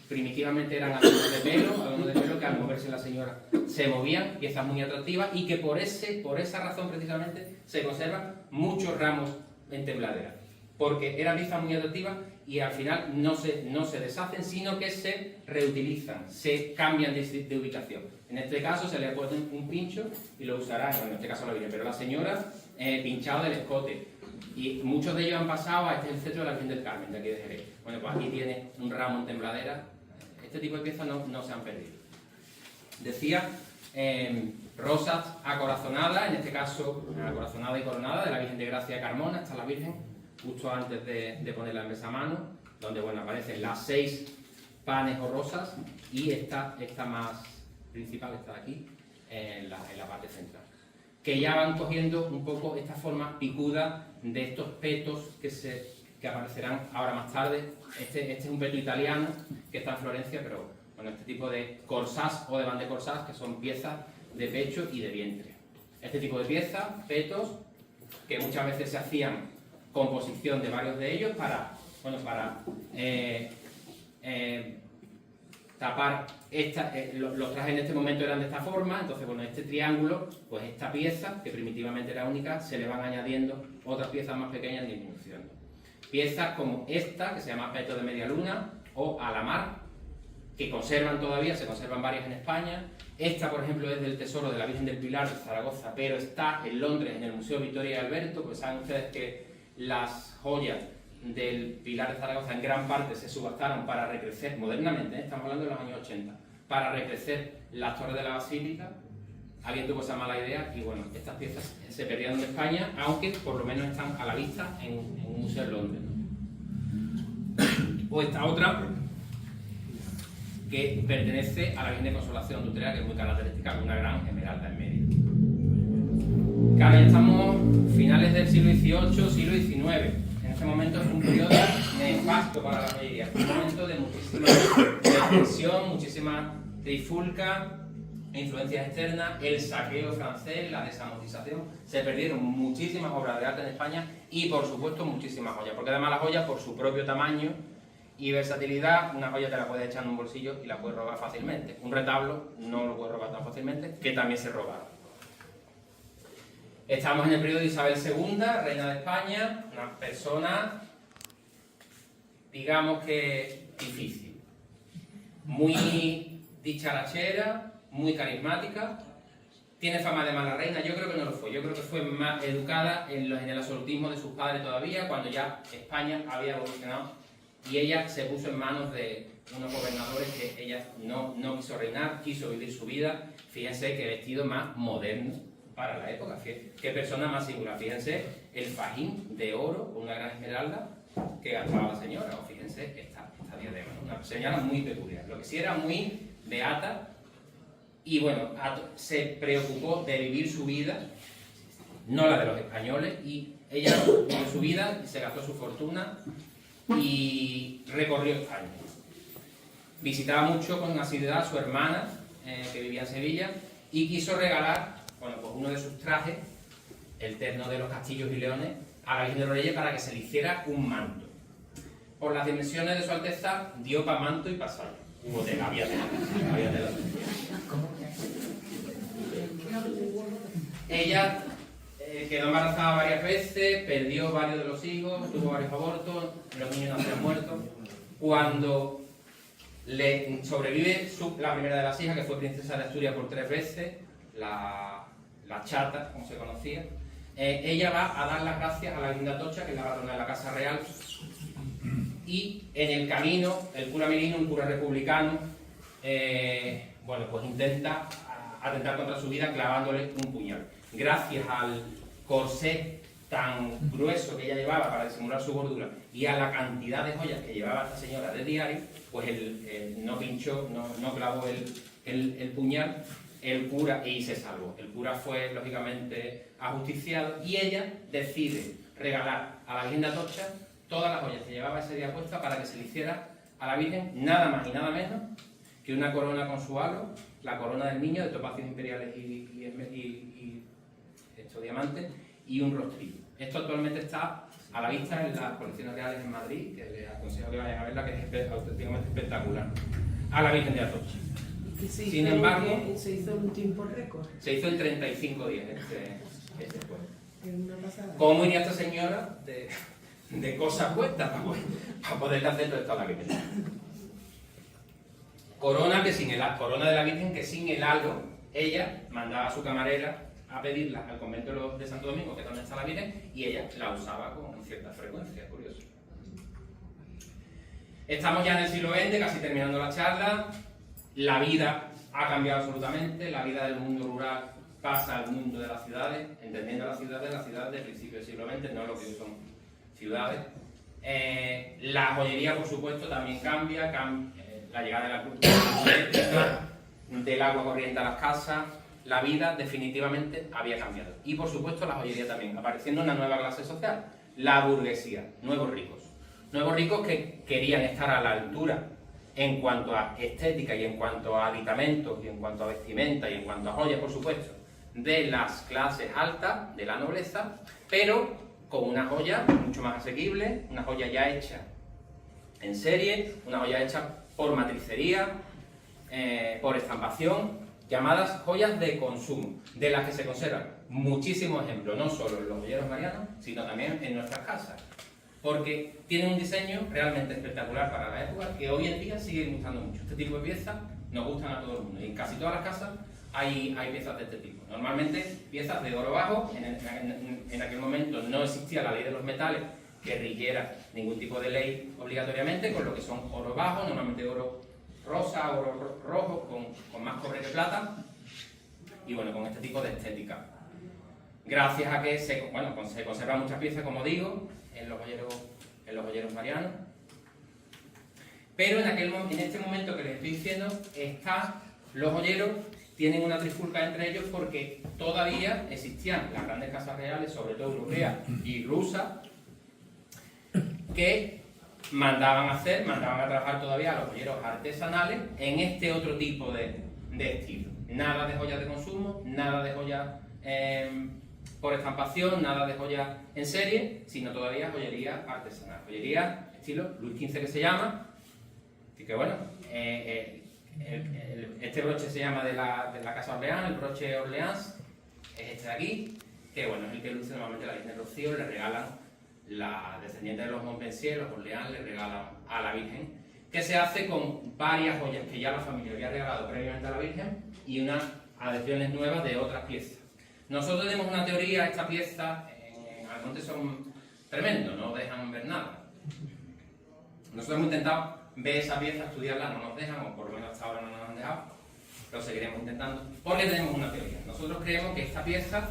primitivamente eran adornos de pelo que al moverse la señora se movían, piezas muy atractivas y que por esa razón precisamente se conservan muchos ramos en tembladera, porque eran piezas muy atractivas y al final no se deshacen, sino que se reutilizan, se cambian de ubicación. En este caso se le pone un pincho y lo usará, bueno, en este caso la Virgen, pero la señora pinchado del escote. Y muchos de ellos han pasado a el centro de la Virgen del Carmen, de aquí de Jerez. Bueno, pues aquí tiene un ramo en tembladera. Este tipo de piezas no se han perdido. Decía, rosas acorazonadas, en este caso acorazonada y coronada, de la Virgen de Gracia de Carmona. Está la Virgen, justo antes de ponerla en besamano. donde bueno, aparecen las 6 panes o rosas y esta más principal está aquí, en la parte central. Que ya van cogiendo un poco esta forma picuda de estos petos que aparecerán ahora más tarde. Este es un peto italiano que está en Florencia, pero bueno, este tipo de corsás o de bande corsás, que son piezas de pecho y de vientre. Este tipo de piezas, petos, que muchas veces se hacían composición de varios de ellos para tapar los trajes en este momento eran de esta forma. Entonces, bueno, este triángulo, pues esta pieza, que primitivamente era única, se le van añadiendo otras piezas más pequeñas en disminución. Piezas como esta, que se llama peto de media luna, o alamar, que conservan todavía, se conservan varias en España. Esta, por ejemplo, es del Tesoro de la Virgen del Pilar de Zaragoza, pero está en Londres, en el Museo Vittorio y Alberto, pues saben ustedes que las joyas del Pilar de Zaragoza en gran parte se subastaron para recrecer, modernamente, estamos hablando de los años 80, para recrecer las torres de la Basílica. Alguien tuvo esa mala idea y bueno, estas piezas se perdieron de España, aunque por lo menos están a la vista en un museo en Londres, ¿no? O esta otra, que pertenece a la Virgen de Consolación de Utrera, que es muy característica, con una gran esmeralda en medio. Claro, ya estamos finales del siglo XVIII, siglo XIX. En este momento es un periodo nefasto para la joyería, un momento de muchísima tensión, muchísima trifulca, influencias externas, el saqueo francés, la desamortización. Se perdieron muchísimas obras de arte en España y, por supuesto, muchísimas joyas, porque además las joyas, por su propio tamaño y versatilidad, una joya te la puedes echar en un bolsillo y la puedes robar fácilmente. Un retablo no lo puedes robar tan fácilmente, que también se robaron. Estamos en el periodo de Isabel II, reina de España, una persona, digamos que difícil, muy dicharachera, muy carismática, tiene fama de mala reina. Yo creo que no lo fue, yo creo que fue más educada en el absolutismo de sus padres todavía, cuando ya España había evolucionado y ella se puso en manos de unos gobernadores que ella no quiso reinar, quiso vivir su vida. Fíjense qué vestido más moderno para la época, qué persona más singular. Fíjense el fajín de oro con una gran esmeralda que gastaba la señora, o fíjense esta diadema, ¿no? Una señora muy peculiar, lo que sí era muy beata. Y bueno, se preocupó de vivir su vida, no la de los españoles, y ella vivió su vida y se gastó su fortuna y recorrió España. Visitaba mucho con asiduidad a su hermana, que vivía en Sevilla, y quiso regalar, bueno, pues uno de sus trajes, el terno de los castillos y leones, a la Virgen de los Reyes para que se le hiciera un manto. Por las dimensiones de su Alteza, dio para manto y para sayo. Hubo tela, había tela. Ella quedó embarazada varias veces, perdió varios de los hijos, tuvo varios abortos, los niños nacieron muertos. Cuando le sobrevive la primera de las hijas, que fue princesa de Asturias por 3 veces, la chata, como se conocía, ella va a dar las gracias a la Virgen de Atocha, que es la patrona de la Casa Real, y en el camino el cura Merino, un cura republicano, bueno, pues intenta atentar contra su vida clavándole un puñal. Gracias al corsé tan grueso que ella llevaba para disimular su gordura y a la cantidad de joyas que llevaba esta señora de diario, pues no pinchó, no clavó el puñal, el cura, y se salvó. El cura fue, lógicamente, ajusticiado y ella decide regalar a la Virgen de Atocha todas las joyas que llevaba ese día puesta para que se le hiciera a la Virgen nada más y nada menos que una corona con su halo, la corona del niño de topacios imperiales y diamantes, y un rostrillo. Esto actualmente está a la vista en las colecciones reales en Madrid, que les aconsejo que vayan a verla, que es auténticamente espectacular, a la Virgen de Atocha. Sin embargo, se hizo un tiempo récord. Se hizo en 35 días este juego. Una pasada. ¿Cómo iría esta señora de cosas puestas para poderle hacer todo esto a la Virgen? Corona de la Virgen, que sin el halo, ella mandaba a su camarera a pedirla al convento de Santo Domingo, que es donde está la Virgen, y ella la usaba con cierta frecuencia, curioso. Estamos ya en el siglo XX, casi terminando la charla. La vida ha cambiado absolutamente, la vida del mundo rural pasa al mundo de las ciudades, entendiendo las ciudades del principio del siglo XX, no lo que hoy son ciudades. La joyería, por supuesto, también cambia, la llegada de la luz eléctrica, del agua corriente a las casas, la vida definitivamente había cambiado. Y por supuesto la joyería también, apareciendo una nueva clase social, la burguesía, nuevos ricos. Nuevos ricos que querían estar a la altura en cuanto a estética y en cuanto a aditamentos y en cuanto a vestimenta y en cuanto a joyas, por supuesto, de las clases altas, de la nobleza, pero con una joya mucho más asequible, una joya ya hecha en serie, una joya hecha por matricería, por estampación, llamadas joyas de consumo, de las que se conservan muchísimos ejemplos, no solo en los joyeros marianos, sino también en nuestras casas, porque tienen un diseño realmente espectacular para la época que hoy en día sigue gustando mucho. Este tipo de piezas nos gustan a todo el mundo y en casi todas las casas hay piezas de este tipo. Normalmente piezas de oro bajo, en aquel momento no existía la ley de los metales que rigiera ningún tipo de ley obligatoriamente, con lo que son oro bajo, normalmente oro rosa, oro rojo, con más cobre que plata, y bueno, con este tipo de estética. Gracias a que se conservan muchas piezas, como digo, en los joyeros marianos, pero en este momento que les estoy diciendo, los joyeros tienen una trifulca entre ellos porque todavía existían las grandes casas reales, sobre todo europeas y rusas, que mandaban a trabajar todavía a los joyeros artesanales en este otro tipo de estilo. Nada de joyas de consumo, nada de joyas por estampación, nada de joyas en serie, sino todavía joyería artesanal. Joyería estilo Luis XV que se llama, y que bueno, este broche se llama de la Casa Orleans, el broche Orleans, es este de aquí, que bueno, es el que luce normalmente la Virgen de Rocío, le regalan la descendiente de los Montpensier, los Orleans, le regalan a la Virgen, que se hace con varias joyas que ya la familia había regalado previamente a la Virgen y unas adhesiones nuevas de otras piezas. Nosotros tenemos una teoría, esta pieza en Almonte son tremendos, no dejan ver nada. Nosotros hemos intentado ver esa pieza, estudiarla, no nos dejan, o por lo menos hasta ahora no nos han dejado, lo seguiremos intentando, porque tenemos una teoría. Nosotros creemos que esta pieza,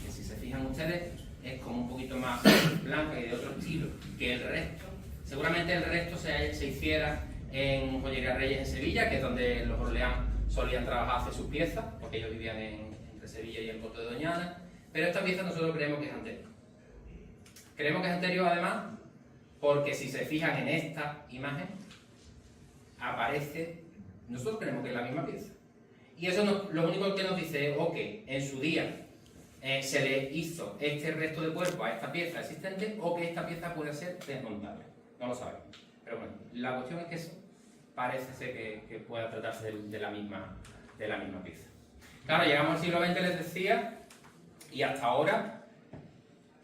que si se fijan ustedes, es como un poquito más blanca y de otro estilo que el resto. Seguramente el resto se hiciera en Joyería Reyes en Sevilla, que es donde los Orleans solían trabajar hacer sus piezas, porque ellos vivían entre Sevilla y el Coto de Doñana, pero esta pieza nosotros creemos que es anterior. Creemos que es anterior además porque si se fijan en esta imagen, aparece, nosotros creemos que es la misma pieza. Y eso lo único que nos dice es o que en su día se le hizo este resto de cuerpo a esta pieza existente o que esta pieza puede ser desmontable. No lo sabemos. Pero bueno, la cuestión es que eso parece ser que pueda tratarse de la misma pieza. Claro, llegamos al siglo XX, les decía, y hasta ahora,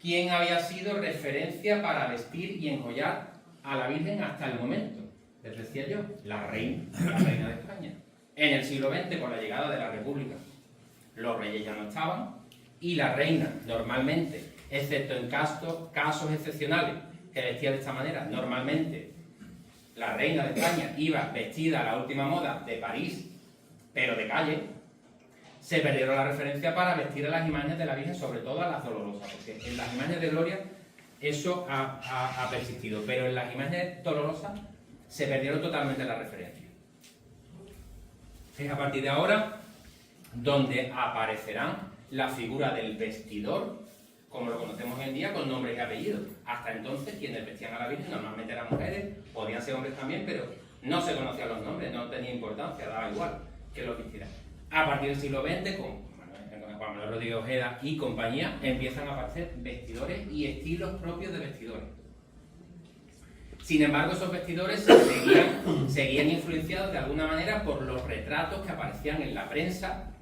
¿quién había sido referencia para vestir y enjollar a la Virgen hasta el momento? Les decía yo, la reina de España. En el siglo XX, con la llegada de la República, los reyes ya no estaban, y la reina, normalmente, excepto en casos excepcionales, que vestía de esta manera, normalmente la reina de España iba vestida a la última moda de París, pero de calle, se perdieron la referencia para vestir a las imágenes de la Virgen, sobre todo a las dolorosas, porque en las imágenes de gloria eso ha persistido, pero en las imágenes dolorosas se perdieron totalmente la referencia. Es a partir de ahora donde aparecerán la figura del vestidor, como lo conocemos hoy en día, con nombres y apellidos. Hasta entonces, quienes vestían a la Virgen normalmente eran mujeres, podían ser hombres también, pero no se conocían los nombres, no tenía importancia, daba igual que los vistieran. A partir del siglo XX, con Juan Manuel Rodríguez Ojeda y compañía, empiezan a aparecer vestidores y estilos propios de vestidores. Sin embargo, esos vestidores seguían influenciados de alguna manera por los retratos que aparecían en la prensa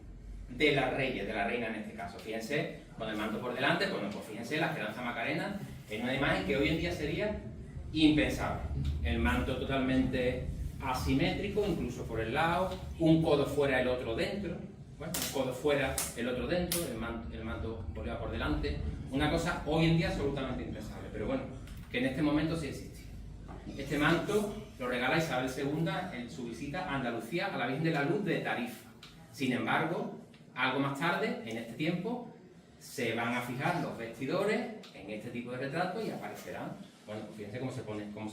de las reyes, de la reina en este caso. Fíjense, con el manto por delante, pues fíjense la Esperanza Macarena, en una imagen que hoy en día sería impensable. El manto totalmente asimétrico, incluso por el lado, un codo fuera, el otro dentro, bueno, un codo fuera, el otro dentro, el manto boleado por delante, una cosa hoy en día absolutamente impensable, pero bueno, que en este momento sí existe. Este manto lo regala Isabel II en su visita a Andalucía a la Virgen de la Luz de Tarifa. Sin embargo, algo más tarde, en este tiempo, se van a fijar los vestidores en este tipo de retratos y aparecerán, bueno, pues fíjense cómo se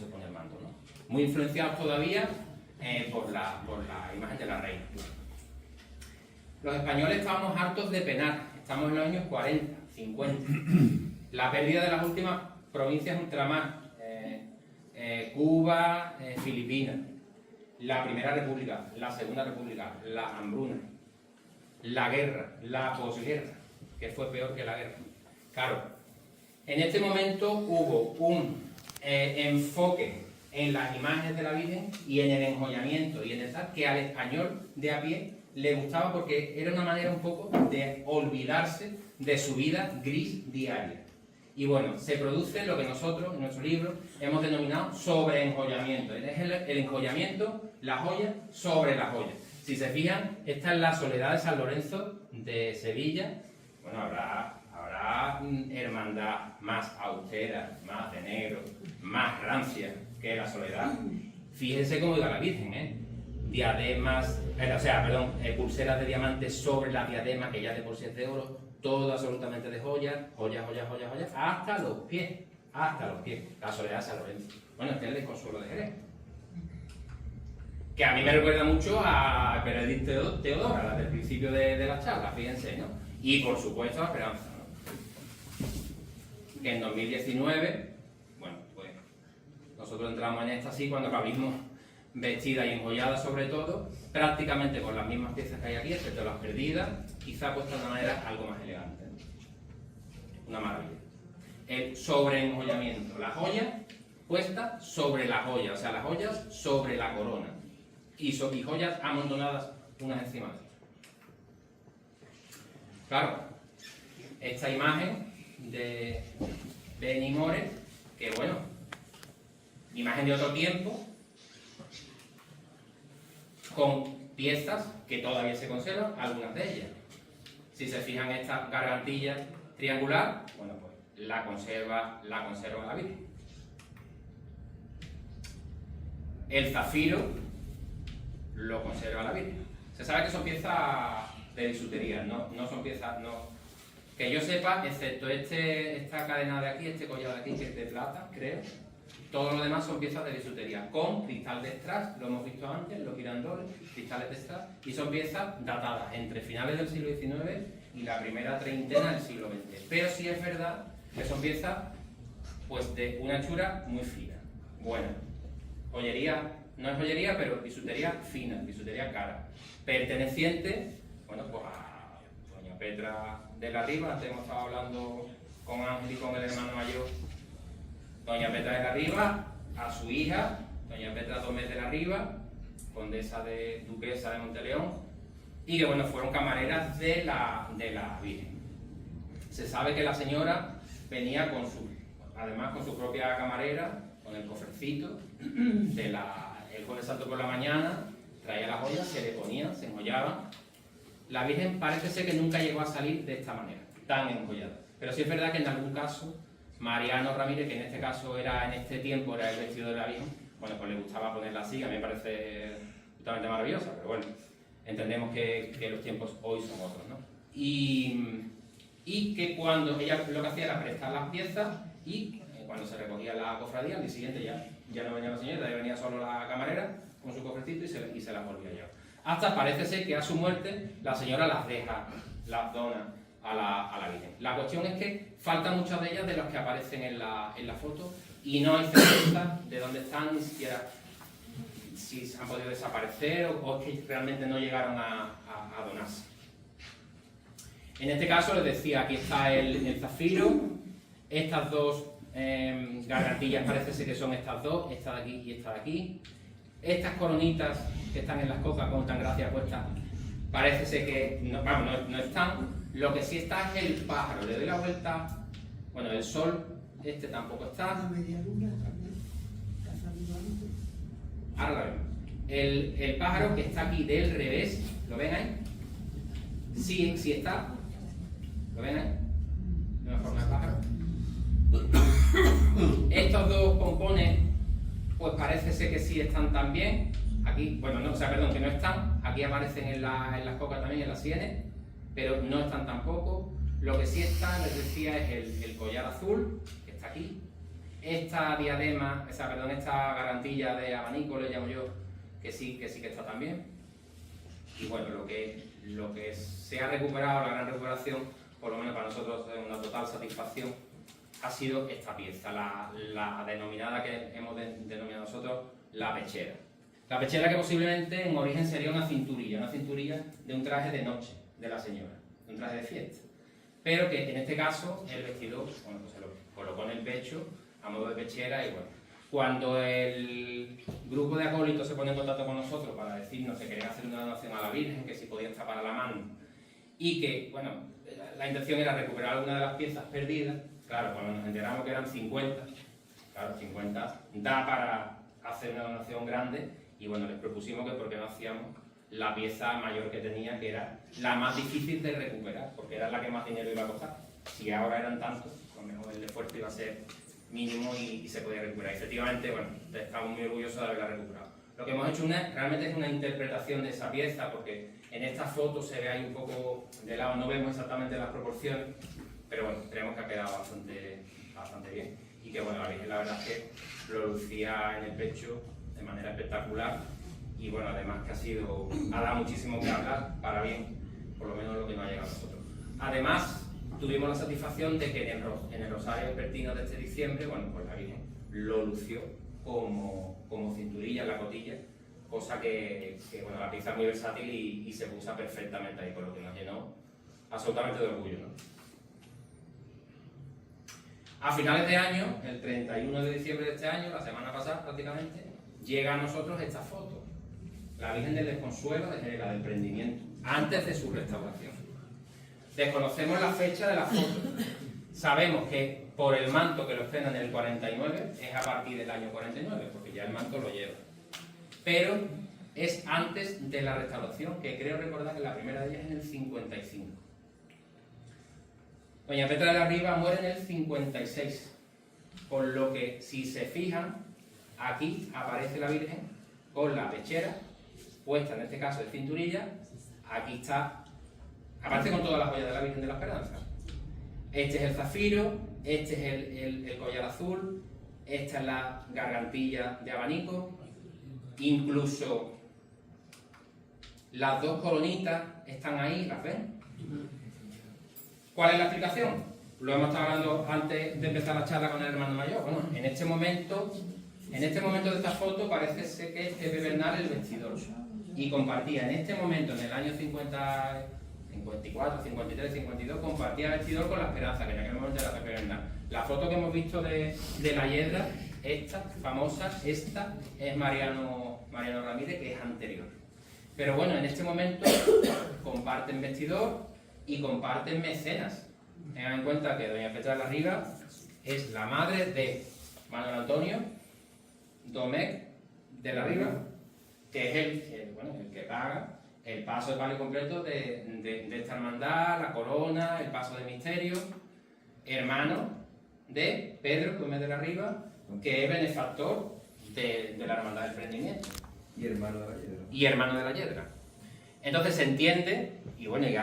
pone el manto, ¿no? Muy influenciados todavía por la imagen de la reina. Los españoles estábamos hartos de penar, estamos en los años 40, 50. La pérdida de las últimas provincias ultramar, Cuba, Filipinas, la Primera República, la Segunda República, la hambruna, la guerra, la posguerra, que fue peor que la guerra. Claro, en este momento hubo un enfoque en las imágenes de la Virgen y en el enjollamiento y en el tal, que al español de a pie le gustaba porque era una manera un poco de olvidarse de su vida gris diaria. Y bueno, se produce lo que nosotros, en nuestro libro, hemos denominado sobreenjollamiento. Es el enjollamiento, la joya sobre la joya. Si se fijan, esta es la Soledad de San Lorenzo de Sevilla. Bueno, habrá hermandad más austera, más de negro, más rancia que la Soledad. Fíjense cómo iba la Virgen, ¿eh? Diademas, pulseras de diamantes sobre la diadema, que ya de por sí es de oro, todo absolutamente de joyas, joyas, hasta los pies, la Soledad de San Lorenzo. Bueno, este es el desconsuelo de Jerez, que a mí me recuerda mucho a Benedicto Teodora, la del principio de la charla, fíjense, ¿no? Y por supuesto a Esperanza, ¿no? Que en 2019, bueno, pues nosotros entramos en esta sí cuando la vimos vestida y enjollada sobre todo, prácticamente con las mismas piezas que hay aquí, excepto las perdidas, quizá puesta de una manera algo más elegante, ¿no? Una maravilla. El sobreenjollamiento, la joya puesta sobre la joya, o sea, las joyas sobre la corona, y joyas amontonadas unas encima de otras. Claro, esta imagen de Benimore, que bueno, imagen de otro tiempo, con piezas que todavía se conservan, algunas de ellas. Si se fijan, esta gargantilla triangular, bueno, pues la conserva la Virgen. El zafiro lo conserva la Virgen. Se sabe que son piezas de bisutería, no son piezas, que yo sepa, excepto esta cadena de aquí, este collar de aquí, que es de plata, creo. Todo lo demás son piezas de bisutería, con cristal de strass, lo hemos visto antes, los girandoles, cristales de strass, y son piezas datadas entre finales del siglo XIX y la primera treintena del siglo XX. Pero sí es verdad que son piezas pues de una hechura muy fina, buena. Joyería, no es joyería, pero bisutería fina, bisutería cara, perteneciente, bueno, pues a doña Petra de la Riva. Antes hemos estado hablando con Ángel y con el hermano mayor. Doña Petra de la Riva, a su hija, doña Petra Domés de la Riva, condesa de duquesa de Monteleón, y que bueno, fueron camareras de la Virgen. Se sabe que la señora venía además con su propia camarera, con el cofrecito, el Jueves Santo por la mañana, traía las joyas, se le ponían, se enjollaban. La Virgen parece ser que nunca llegó a salir de esta manera, tan enjollada. Pero sí es verdad que en algún caso, Mariano Ramírez, que en este caso en este tiempo era el vestido de la Virgen, bueno, pues le gustaba ponerla así, que a mí me parece totalmente maravillosa, pero bueno, entendemos que los tiempos hoy son otros, ¿no? Y que cuando ella lo que hacía era prestar las piezas y cuando se recogía la cofradía, al día siguiente ya no venía la señora, ya venía solo la camarera con su cofrecito y se las volvía a llevar. Hasta parece ser que a su muerte la señora las dona a la Virgen. La cuestión es que faltan muchas de ellas de las que aparecen en la foto y no hay certeza de dónde están, ni siquiera si han podido desaparecer o es que realmente no llegaron a donarse. En este caso les decía, aquí está el zafiro, estas dos gargantillas parece ser que son estas dos, esta de aquí y esta de aquí. Estas coronitas que están en las cocas con tan gracia puestas, parece ser que no están. Lo que sí está es el pájaro. Le doy la vuelta. Bueno, el sol, este tampoco está. Ahora lo vemos. El pájaro que está aquí del revés, ¿lo ven ahí? Sí está. ¿Lo ven ahí? De una forma de pájaro. Estos dos pompones, pues parece ser que sí están también. Aquí, bueno, no, o sea, perdón, que no están. Aquí aparecen en las cocas también, en las sienes, pero no están tampoco. Lo que sí está, les decía, es el collar azul, que está aquí. Esta diadema, esta gargantilla de abanico, le llamo yo, que sí que está también. Y bueno, lo que se ha recuperado, la gran recuperación, por lo menos para nosotros es una total satisfacción, ha sido esta pieza, la denominada que hemos denominado nosotros la pechera. La pechera que posiblemente en origen sería una cinturilla de un traje de noche de la señora, de un traje de fiesta. Pero que en este caso el vestido, bueno, pues se lo colocó en el pecho a modo de pechera y bueno. Cuando el grupo de acólitos se pone en contacto con nosotros para decirnos que querían hacer una donación a la Virgen, que si podían tapar a la mano y que, bueno, la intención era recuperar alguna de las piezas perdidas, claro, cuando nos enteramos que eran 50, claro, 50 da para hacer una donación grande y bueno, les propusimos que por qué no hacíamos la pieza mayor que tenía, que era la más difícil de recuperar, porque era la que más dinero iba a costar. Si ahora eran tantos, a lo mejor el esfuerzo iba a ser mínimo y se podía recuperar. Efectivamente, bueno, estamos muy orgullosos de haberla recuperado. Lo que hemos hecho realmente es una interpretación de esa pieza, porque en esta foto se ve ahí un poco de lado, no vemos exactamente las proporciones, pero bueno, creemos que ha quedado bastante bien. Y que bueno, la Virgen la verdad es que lo lucía en el pecho de manera espectacular y bueno, además que ha dado muchísimo que hablar, para bien, por lo menos lo que nos ha llegado a nosotros. Además, tuvimos la satisfacción de que en el Rosario Vespertino de este diciembre, bueno, pues la Virgen lo lució como cinturilla en la cotilla, cosa que bueno, la pieza es muy versátil y se usa perfectamente ahí, por lo que nos llenó absolutamente de orgullo, ¿no? A finales de año, el 31 de diciembre de este año, la semana pasada prácticamente, llega a nosotros esta foto, la Virgen del Desconsuelo desde la del Prendimiento, antes de su restauración. Desconocemos la fecha de la foto. Sabemos que por el manto que lo estrena en el 49 es a partir del año 49, porque ya el manto lo lleva. Pero es antes de la restauración, que creo recordar que la primera de ellas es en el 55. Doña Petra de la Riva muere en el 56, por lo que si se fijan, aquí aparece la Virgen con la pechera puesta, en este caso de cinturilla, aquí está, aparte con todas las joyas de la Virgen de la Esperanza. Este es el zafiro, este es el collar azul, esta es la gargantilla de abanico, incluso las dos coronitas están ahí, ¿las ven? ¿Cuál es la explicación? Lo hemos estado hablando antes de empezar la charla con el hermano mayor. Bueno, en este momento de esta foto parece ser que es Pepe Bernal el vestidor y compartía en este momento, en el año 54, 53, 52, compartía el vestidor con la Esperanza, que en aquel momento era Pepe Bernal. La foto que hemos visto de la Hiedra, esta famosa, esta es Mariano Ramírez, que es anterior. Pero bueno, en este momento comparten vestidor y comparten mecenas. Tengan en cuenta que doña Petra de la Riva es la madre de Manuel Antonio Domecq de la Riva, que es el que paga el paso de palio completo de esta hermandad, la corona, el paso de misterio, hermano de Pedro Gómez de la Riva, que es benefactor de la hermandad del Prendimiento. Y hermano de la Hiedra. Y hermano de la Hiedra. Entonces se entiende, y bueno, y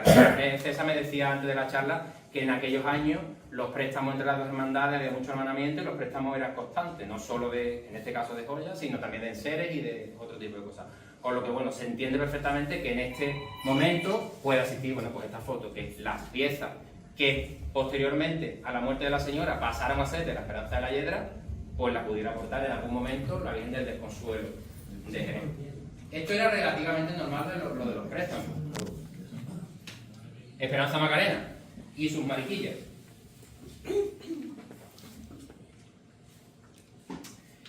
César me decía antes de la charla, que en aquellos años los préstamos entre las dos hermandades de mucho hermanamiento, los préstamos eran constantes, no solo en este caso de joyas, sino también de enseres y de otro tipo de cosas. Con lo que, bueno, se entiende perfectamente que en este momento puede existir, bueno, pues esta foto, que las piezas que posteriormente a la muerte de la señora pasaron a ser de la Esperanza de la Hiedra, pues la pudiera aportar en algún momento la Virgen del Desconsuelo de Jerez. Esto era relativamente normal lo de los préstamos. Esperanza Macarena y sus mariquillas.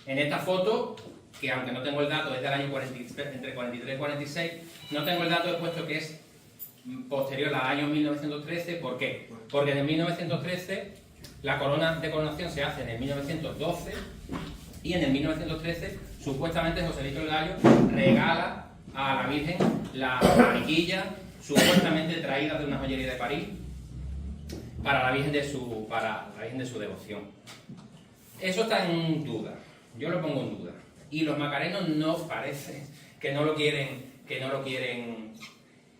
En esta foto, que aunque no tengo el dato, es del año entre 43 y 46, no tengo el dato puesto que es posterior al año 1913. ¿Por qué? Porque en el 1913 la corona de coronación se hace en el 1912 y en el 1913 supuestamente Joselito el Gallo regala a la Virgen la mariquilla supuestamente traída de una joyería de París para la Virgen de su devoción. Eso está en duda, yo lo pongo en duda. Y los macarenos no parece que no lo quieren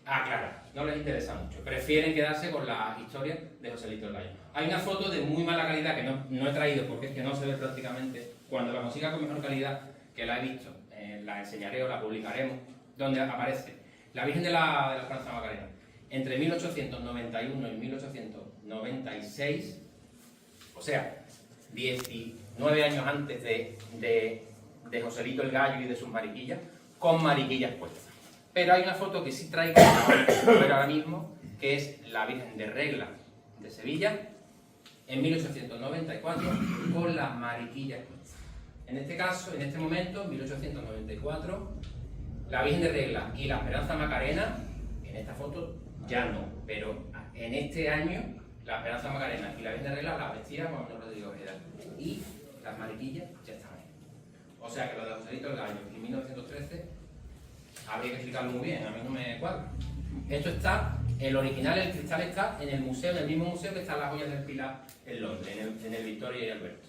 aclarar. no les interesa mucho. Prefieren quedarse con la historia de Joselito el Gallo. Hay una foto de muy mala calidad que no he traído porque es que no se ve prácticamente. Cuando la consiga con mejor calidad, que la he visto, la enseñaré o la publicaremos, donde aparece la Virgen de la Esperanza Macarena. Entre 1891 y 1896, o sea, 19 años antes de Joselito el Gallo y de sus mariquillas, con mariquillas puestas. Pero hay una foto que sí traigo ahora mismo, que es la Virgen de Regla de Sevilla, en 1894, con las mariquillas puestas. En este caso, en este momento, en 1894, la Virgen de Regla y la Esperanza Macarena, en esta foto ya no, pero en este año, la Esperanza Macarena y la Virgen de Regla la vestía Juan Manuel Rodríguez Ojeda, y las mariquillas ya están ahí. O sea que lo de Joselito el Gallo en 1913 habría que explicarlo muy bien, a mí no me cuadra. Esto está, el original, el cristal está en el museo, en el mismo museo que están las joyas del Pilar en Londres, en el Victoria y Alberto.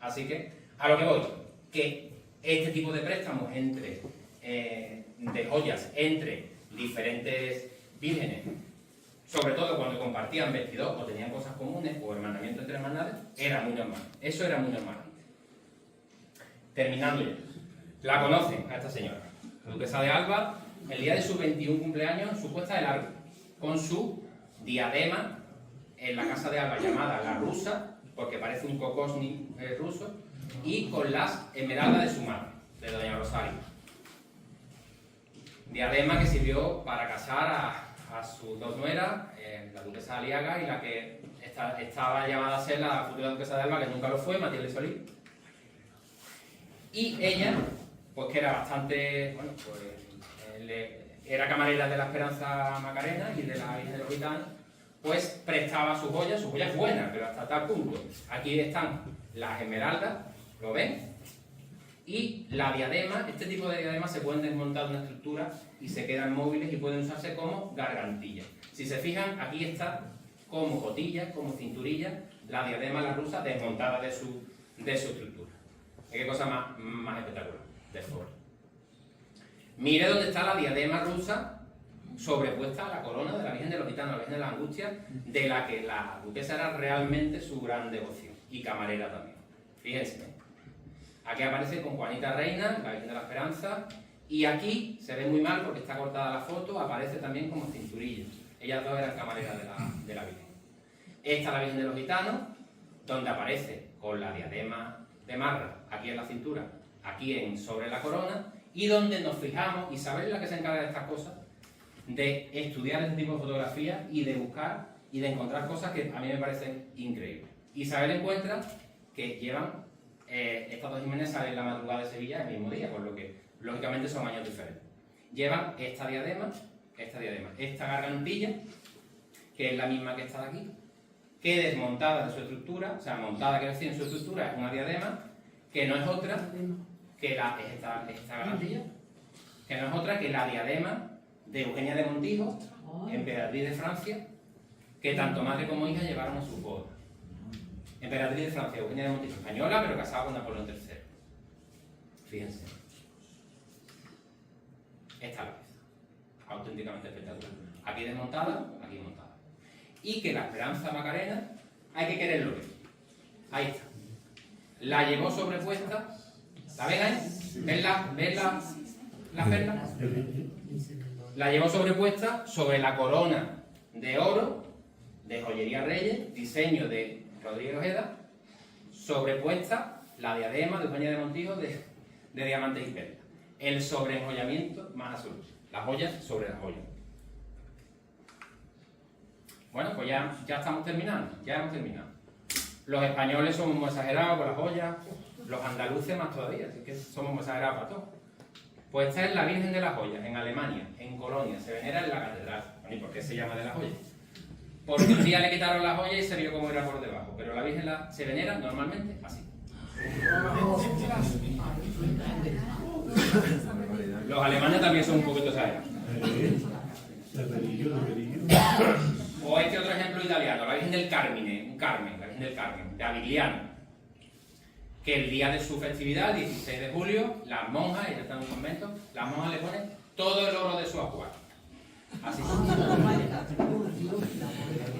Así que, a lo que voy, que este tipo de préstamos de joyas entre diferentes vírgenes, sobre todo cuando compartían vestidor o tenían cosas comunes o hermanamiento entre hermandades, era muy normal. Eso era muy normal. Terminando ya. La conocen a esta señora, la duquesa de Alba, el día de su 21 cumpleaños, su puesta de largo, con su diadema en la casa de Alba llamada la rusa, porque parece un kokosni ruso, y con las esmeraldas de su madre, de doña Rosario. Diadema que sirvió para casar a sus dos nueras, la duquesa de Aliaga y la que estaba llamada a ser la futura duquesa de Alba, que nunca lo fue, Matilde Solís. Y ella, pues que era bastante, bueno, pues era camarera de la Esperanza Macarena y de la Virgen de los Gitanos, pues prestaba sus joyas buenas, pero hasta tal punto. Aquí están las esmeraldas, ¿lo ven? Y la diadema, este tipo de diademas se pueden desmontar de una estructura y se quedan móviles y pueden usarse como gargantillas. Si se fijan, aquí está como cotilla, como cinturilla, la diadema la rusa desmontada de su estructura. ¿Qué cosa más espectacular? De fuera. Mire dónde está la diadema rusa sobrepuesta a la corona de la Virgen de los Gitanos, la Virgen de la Angustia, de la que la duquesa era realmente su gran devoción, y camarera también. Fíjense. Aquí aparece con Juanita Reina, la Virgen de la Esperanza, y aquí se ve muy mal porque está cortada la foto, aparece también como cinturilla. Ellas dos eran camareras de la Virgen. Esta es la Virgen de los Gitanos, donde aparece con la diadema de marra, aquí en la cintura, aquí sobre la corona, y donde nos fijamos, Isabel es la que se encarga de estas cosas, de estudiar este tipo de fotografías y de buscar y de encontrar cosas que a mí me parecen increíbles. Isabel encuentra que llevan, estas dos Jiménez salen la madrugada de Sevilla el mismo día, por lo que lógicamente son años diferentes. Llevan esta diadema, esta gargantilla, que es la misma que esta de aquí, que desmontada de su estructura, o sea, montada, quiero decir, en su estructura, es una diadema que no es otra que esta gargantilla, que no es otra que la diadema de Eugenia de Montijo, emperatriz de Francia, que tanto madre como hija llevaron a su boda. Emperatriz de Francia, Eugenia de Montijo, española, pero casada con Napoleón III. Fíjense. Esta la pieza, auténticamente espectacular. Aquí desmontada, aquí montada. Y que la Esperanza Macarena hay que quererlo ver. Ahí está. La llevó sobrepuesta. ¿La ven ahí? ¿Ven las perlas? La llevó sobrepuesta sobre la corona de oro de Joyería Reyes, diseño de Rodríguez Ojeda, sobrepuesta la diadema de Eugenia de Montijo de diamantes y perlas. El sobreenjollamiento más absoluto. Las joyas sobre las joyas. Bueno, pues ya estamos terminando, ya hemos terminado. Los españoles somos muy exagerados con las joyas, los andaluces más todavía, así que somos muy exagerados para todo. Pues esta es la Virgen de las Joyas, en Alemania, en Colonia, se venera en la catedral. Bueno, ¿y por qué se llama de las joyas? Porque un día le quitaron las joyas y se vio cómo era por debajo, pero la Virgen se venera normalmente así. Los alemanes también son un poquito exagerados. O este otro ejemplo italiano, la Virgen del Carmine, la Virgen del Carmen, de Avigliano, que el día de su festividad, el 16 de julio, las monjas, ella está en un convento, las monjas le ponen todo el oro de su ajuar. Así.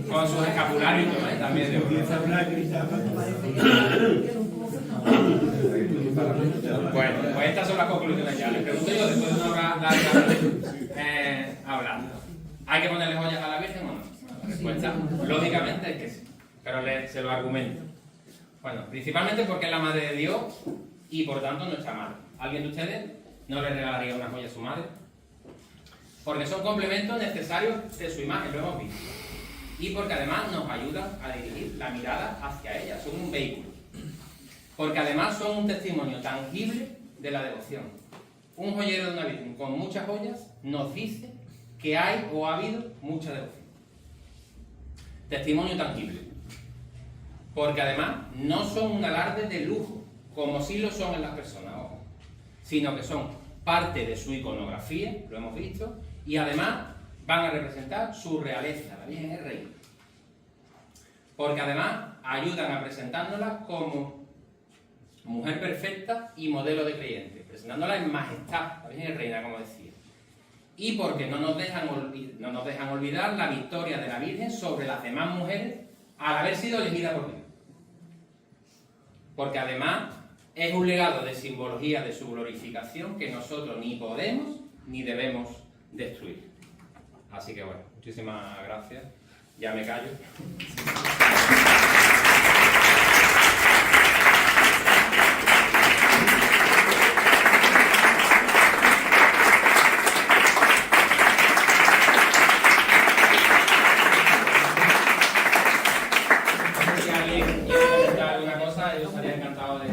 Con sus escapularios también de oro. Bueno, pues estas son las conclusiones ya. Les pregunto yo, después de una hora larga hablando, ¿hay que ponerle joyas a la Virgen o no? La respuesta, lógicamente, es que sí. Pero se lo argumento. Bueno, principalmente porque es la madre de Dios y por tanto nuestra madre. ¿Alguien de ustedes no le regalaría una joya a su madre? Porque son complementos necesarios de su imagen, lo hemos visto. Y porque además nos ayudan a dirigir la mirada hacia ella, son un vehículo. Porque además son un testimonio tangible de la devoción. Un joyero de una virgen con muchas joyas nos dice que hay o ha habido mucha devoción. Testimonio tangible. Porque además no son un alarde de lujo, como sí lo son en las personas, ojo, sino que son parte de su iconografía, lo hemos visto, y además van a representar su realeza, la Virgen es reina. Porque además ayudan a presentándola como mujer perfecta y modelo de creyente, presentándola en majestad, la Virgen es reina, como decía. Y porque no nos dejan olvidar la victoria de la Virgen sobre las demás mujeres al haber sido elegida por Dios. Porque además es un legado de simbología de su glorificación que nosotros ni podemos ni debemos destruir. Así que bueno, muchísimas gracias. Ya me callo. Si alguien quiere comentar alguna cosa, yo estaría encantado de,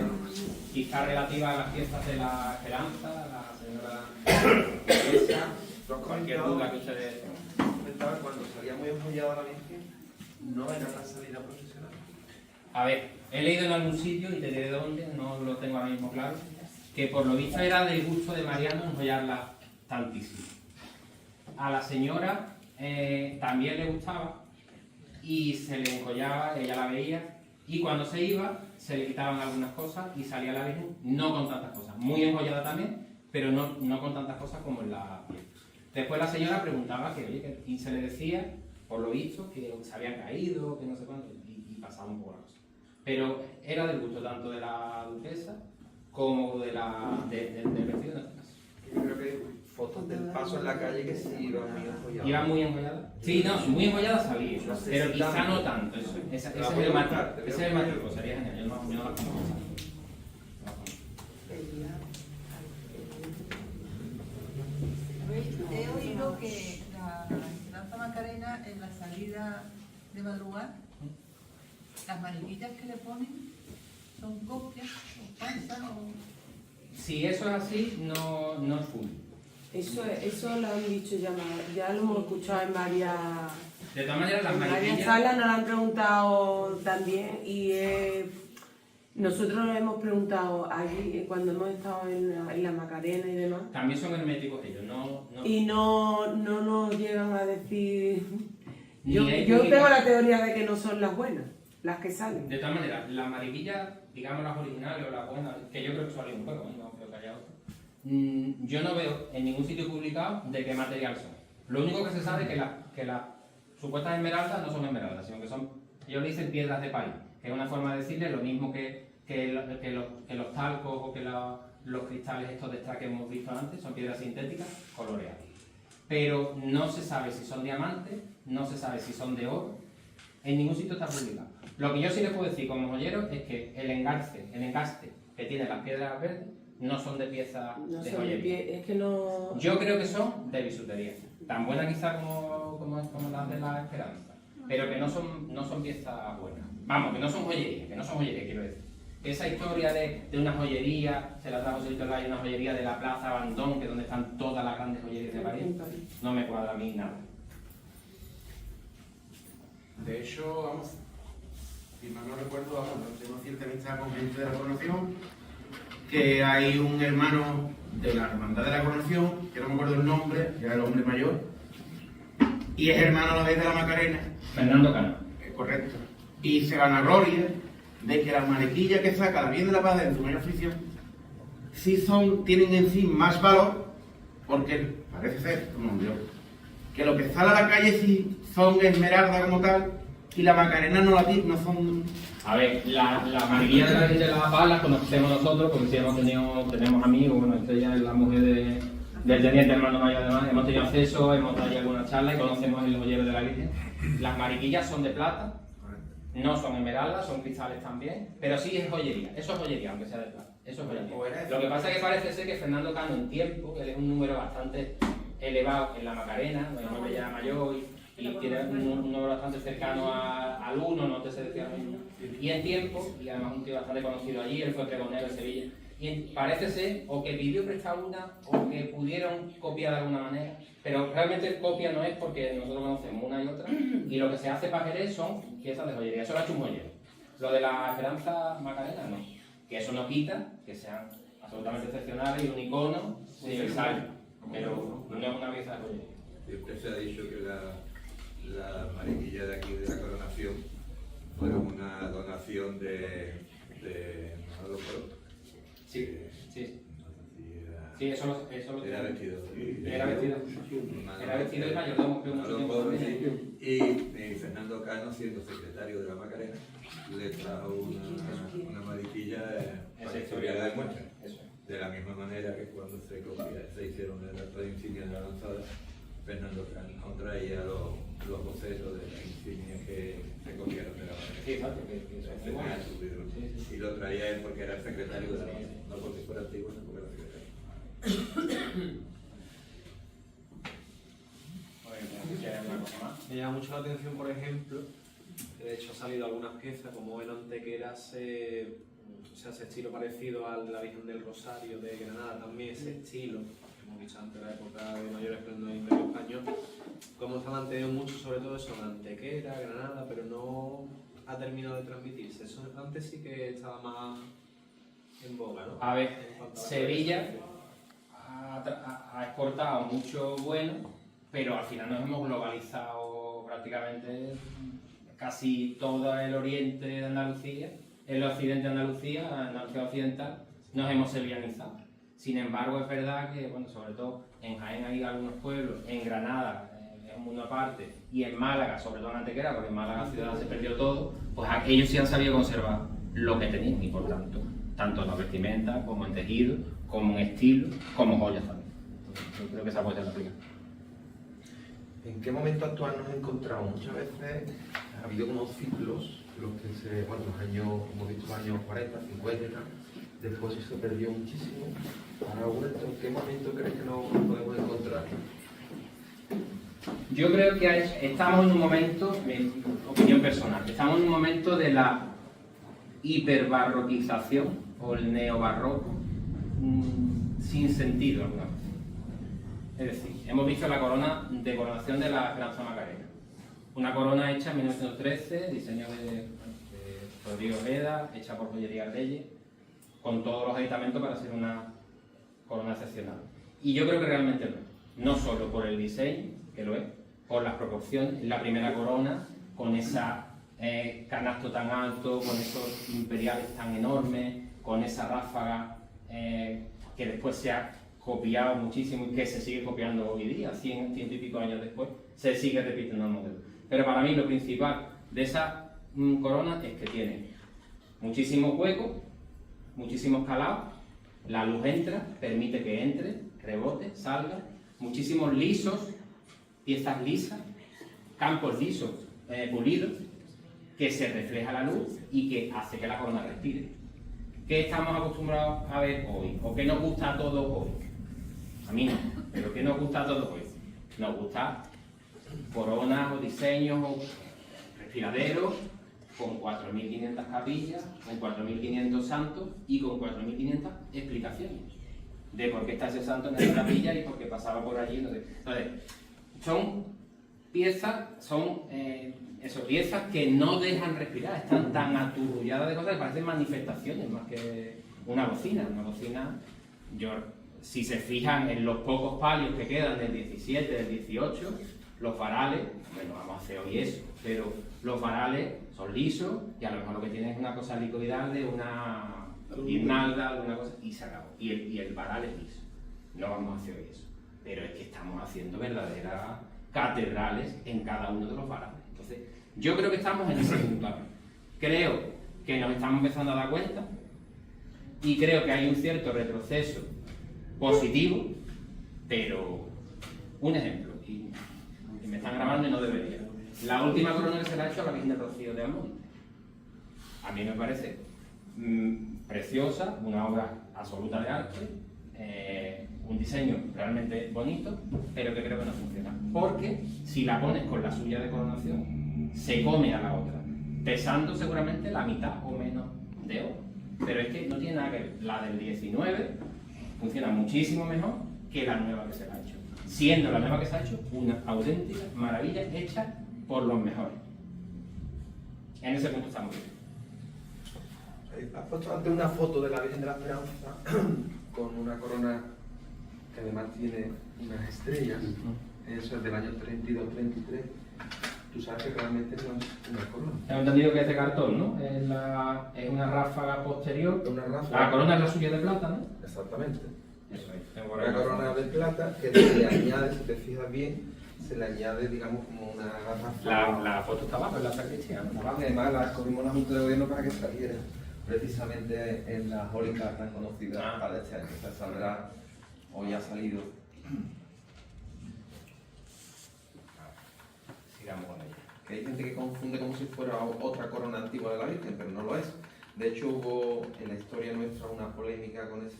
quizá relativa a las fiestas de la Esperanza, la señora Teresa, cualquier duda que ustedes... Cuando salía muy enjollada la Virgen, no era la salida procesional. A ver, he leído en algún sitio, y te diré dónde, no lo tengo ahora mismo claro, que por lo visto era del gusto de Mariano enjollarla tantísimo. A la señora también le gustaba y se le enjollaba, ella la veía, y cuando se iba se le quitaban algunas cosas y salía la Virgen, no con tantas cosas, muy enjollada también, pero no con tantas cosas como en la piel. Después la señora preguntaba que, oye, y se le decía, por lo visto, que se habían caído, que no sé cuánto, y pasaba un poco la cosa. Pero era del gusto tanto de la duquesa como del vestido en este caso. Yo creo que hay fotos del paso en la calle que sí iban muy enjolladas. ¿Iba muy enjollada? Sí, no, muy enjollada salía, No sé pero si quizá tanto. no tanto. Ese es el matiz, sería genial, yo no la conozco. He oído que la Esperanza Macarena en la salida de madrugada, las mariquillas que le ponen son copias o falsas o... Si eso es así, no es full. Eso lo han dicho ya lo hemos escuchado en varias... De todas maneras, las En varias mariquillas... salas nos lo han preguntado también y nosotros nos hemos preguntado allí cuando hemos estado en la Macarena y demás También son herméticos ellos, no... y no nos llegan a decir... Ni Yo hay tengo publicidad. la teoría de que no son las buenas, las que salen. De todas maneras, las mariquillas, digamos las originales o las buenas, que yo creo que son un juego, no creo que haya otro, yo no veo en ningún sitio publicado de qué material son. Lo único que se sabe es que las supuestas esmeraldas no son esmeraldas, sino que son, ellos le dicen piedras de país, que es una forma de decirle lo mismo que los talcos o que los cristales estos de extra que hemos visto antes, son piedras sintéticas coloreadas. Pero no se sabe si son diamantes, no se sabe si son de oro, en ningún sitio está publicado. Lo que yo sí les puedo decir como joyero es que el engaste que tiene las piedras verdes no son de piezas No de son de joyería. pie, es que no... Yo creo que son de bisutería, tan buena quizá como las de la Esperanza, pero que no son piezas buenas. Vamos, que no son joyería, quiero decir. Esa historia de una joyería, se la trajo Solito Lai, una joyería de la Plaza Bandón, que es donde están todas las grandes joyerías de París, no me cuadra a mí nada. De hecho, vamos, si mal no recuerdo, vamos, tengo cierta amistad con gente de la Coronación, que hay un hermano de la Hermandad de la Coronación, que no me acuerdo el nombre, que era el hombre mayor, y es hermano a la vez de la Macarena. Fernando Cano. Correcto. Y se gana gloria de que las mariquillas que saca la Virgen de la Paz en su mayor oficio tienen en sí más valor, porque parece ser, como yo que lo que sale a la calle sí son esmeralda como tal, y la Macarena no son... A ver, la mariquilla de la Virgen de las Palas conocemos nosotros, porque sí tenemos amigos, bueno, ella es la mujer del teniente hermano mayor, además, hemos tenido acceso, hemos dado algunas charlas y conocemos el joyero de la Virgen. Las mariquillas son de plata, no son esmeraldas, son cristales también, pero sí es joyería, eso es joyería, aunque sea de plata, eso es joyería. Lo que pasa es que parece ser que Fernando Cano en tiempo, él es un número bastante elevado en la Macarena, nos llamamos ya mayor y tiene un número bastante cercano al 1, no te sé decir ahora mismo, y en tiempo, y además un tío bastante conocido allí, él fue pregonero de Sevilla, y parece ser o que pidió prestar una o que pudieron copiar de alguna manera, pero realmente copia no es porque nosotros conocemos una y otra, y lo que se hace para Jerez son piezas de joyería, eso lo ha hecho un joyero. Lo de la Esperanza Macarena no, que eso no quita que sean absolutamente excepcionales y un icono universal, pero no es una pieza de joyería. Y usted se ha dicho que la mariquilla de aquí de la Coronación fue una donación de Manolo Coro. Sí, sí. Sí, eso lo era vestido. Era vestido. Era vestido de mayordomo, creo, mucho tiempo también. Y Fernando Cano, siendo secretario de la Macarena, le trajo una mariquilla para que se viera de muestra. De la misma manera que cuando se hicieron las insignias de la lanzada, Fernando Cano traía los bocetos de las insignias que se cogieron de la Macarena. Sí, exacto, que y lo traía él porque era el secretario de la Macarena, no porque fuera antiguo, sino porque era secretario. Me llama mucho la atención, por ejemplo, que de hecho ha salido algunas piezas, como en Antequera ese estilo parecido a la Virgen del Rosario de Granada, también ese estilo, que hemos visto antes de la época de mayor esplendor del Imperio Español, como se ha mantenido mucho, sobre todo eso en Antequera, Granada, pero no ha terminado de transmitirse. Eso antes sí que estaba más en boga, ¿no? A ver, Sevilla ha exportado mucho bueno, pero al final nos hemos globalizado prácticamente casi todo el oriente de Andalucía, el occidente de Andalucía, Andalucía occidental, nos hemos sevillanizado. Sin embargo, es verdad que, bueno, sobre todo en Jaén hay algunos pueblos, en Granada es un mundo aparte, y en Málaga, sobre todo en Antequera, porque en Málaga ciudad se perdió todo, pues ellos sí han sabido conservar lo que tenían y por tanto, tanto en la vestimenta, como en tejido, como en estilo, como joyas también. Entonces, yo creo que esa puede ser la aplicación. ¿En qué momento actual nos encontramos? Muchas veces ha habido unos ciclos, los que los años, hemos visto los años 40, 50 y tal, después se perdió muchísimo. Ahora, ¿en qué momento crees que nos podemos encontrar? Yo creo que estamos en un momento, mi opinión personal, estamos en un momento de la hiperbarroquización o el neobarroco sin sentido alguna vez. Es decir, hemos visto la coronación de la Esperanza Macarena. Una corona hecha en 1913, diseño de Rodrigo Ojeda, hecha por Joyería Reyes, con todos los aditamentos para ser una corona excepcional. Y yo creo que realmente lo es. No solo por el diseño, que lo es, por las proporciones. La primera corona, con ese canasto tan alto, con esos imperiales tan enormes, con esa ráfaga que después se ha copiado muchísimo y que se sigue copiando hoy día, 100 y pico años después, se sigue repitiendo el modelo. Pero para mí lo principal de esa corona es que tiene muchísimos huecos, muchísimos calados, la luz entra, permite que entre, rebote, salga, muchísimos lisos, piezas lisas, campos lisos, pulidos, que se refleja la luz y que hace que la corona respire. ¿Qué estamos acostumbrados a ver hoy? ¿O qué nos gusta a todos hoy? A mí no, pero ¿qué nos gusta a todos hoy? Nos gusta coronas o diseños o respiraderos con 4.500 capillas, con 4.500 santos y con 4.500 explicaciones de por qué está ese santo en esa capilla y por qué pasaba por allí. Entonces, son piezas, piezas que no dejan respirar, están tan aturulladas de cosas que parecen manifestaciones más que una bocina. Una bocina, si se fijan en los pocos palios que quedan del 17, del 18, los varales, bueno, vamos a hacer hoy eso, pero los varales son lisos y a lo mejor lo que tienen es una cosa helicoidal de una guirnalda, alguna cosa, y se acabó. Y el varal es liso. No vamos a hacer hoy eso. Pero es que estamos haciendo verdaderas catedrales en cada uno de los varales. Entonces, yo creo que estamos en ese punto ahora. Creo que nos estamos empezando a dar cuenta y creo que hay un cierto retroceso positivo, pero un ejemplo, y me están grabando y no debería. La última corona que se le ha hecho a la Virgen del Rocío de Almonte. A mí me parece preciosa, una obra absoluta de arte, un diseño realmente bonito, pero que creo que no funciona. Porque si la pones con la suya de coronación, se come a la otra, pesando seguramente la mitad o menos de oro. Pero es que no tiene nada que ver. La del 19 funciona muchísimo mejor que la nueva que se le ha hecho. Siendo la nueva que se ha hecho una auténtica maravilla hecha por los mejores. En ese punto estamos bien. Has puesto antes una foto de la Virgen de la Esperanza con una corona que además tiene unas estrellas. Eso es del año 32-33. Tú sabes que realmente no es una corona. Hemos entendido que es de cartón, ¿no? Es una ráfaga posterior. Una ráfaga. La corona es la suya de plata, ¿no? Exactamente. Eso es. Tengo por ahí Una la corona foto. de plata que se le añade, si te fijas bien, se le añade, digamos, como una ráfaga. La foto está abajo en la sacristía, ¿no? Además, la escogimos la Junta de Gobierno para que saliera precisamente en la jólica tan conocida para este año. O sea, saldrá, o ya ha salido. Sigamos con ella. Que hay gente que confunde como si fuera otra corona antigua de la Virgen, pero no lo es. De hecho, hubo en la historia nuestra una polémica con ese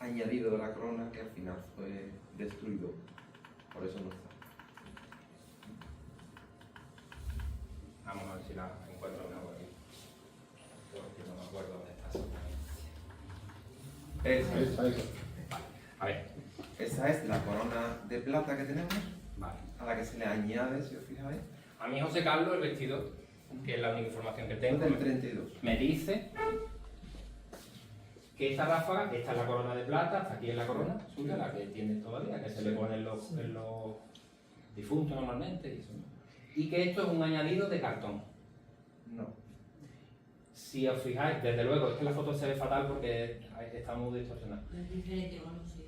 añadido de la corona que al final fue destruido. Por eso no está. Vamos a ver si la encuentro mejor aquí. Porque no me acuerdo dónde está exactamente. Esa, A ver, esa es la corona de plata que tenemos, vale. a la que se le añade, si os fijáis, A mí José Carlos, el vestido, que es la única información que es tengo, del 32. me dice que esta ráfaga, esta es la corona de plata, hasta aquí es la corona suya, la que tiene todavía, que se le pone en los difuntos normalmente, y eso, ¿no? Y que esto es un añadido de cartón. No. Si os fijáis, desde luego, es que la foto se ve fatal porque está muy distorsionada. Es diferente, bueno, sí.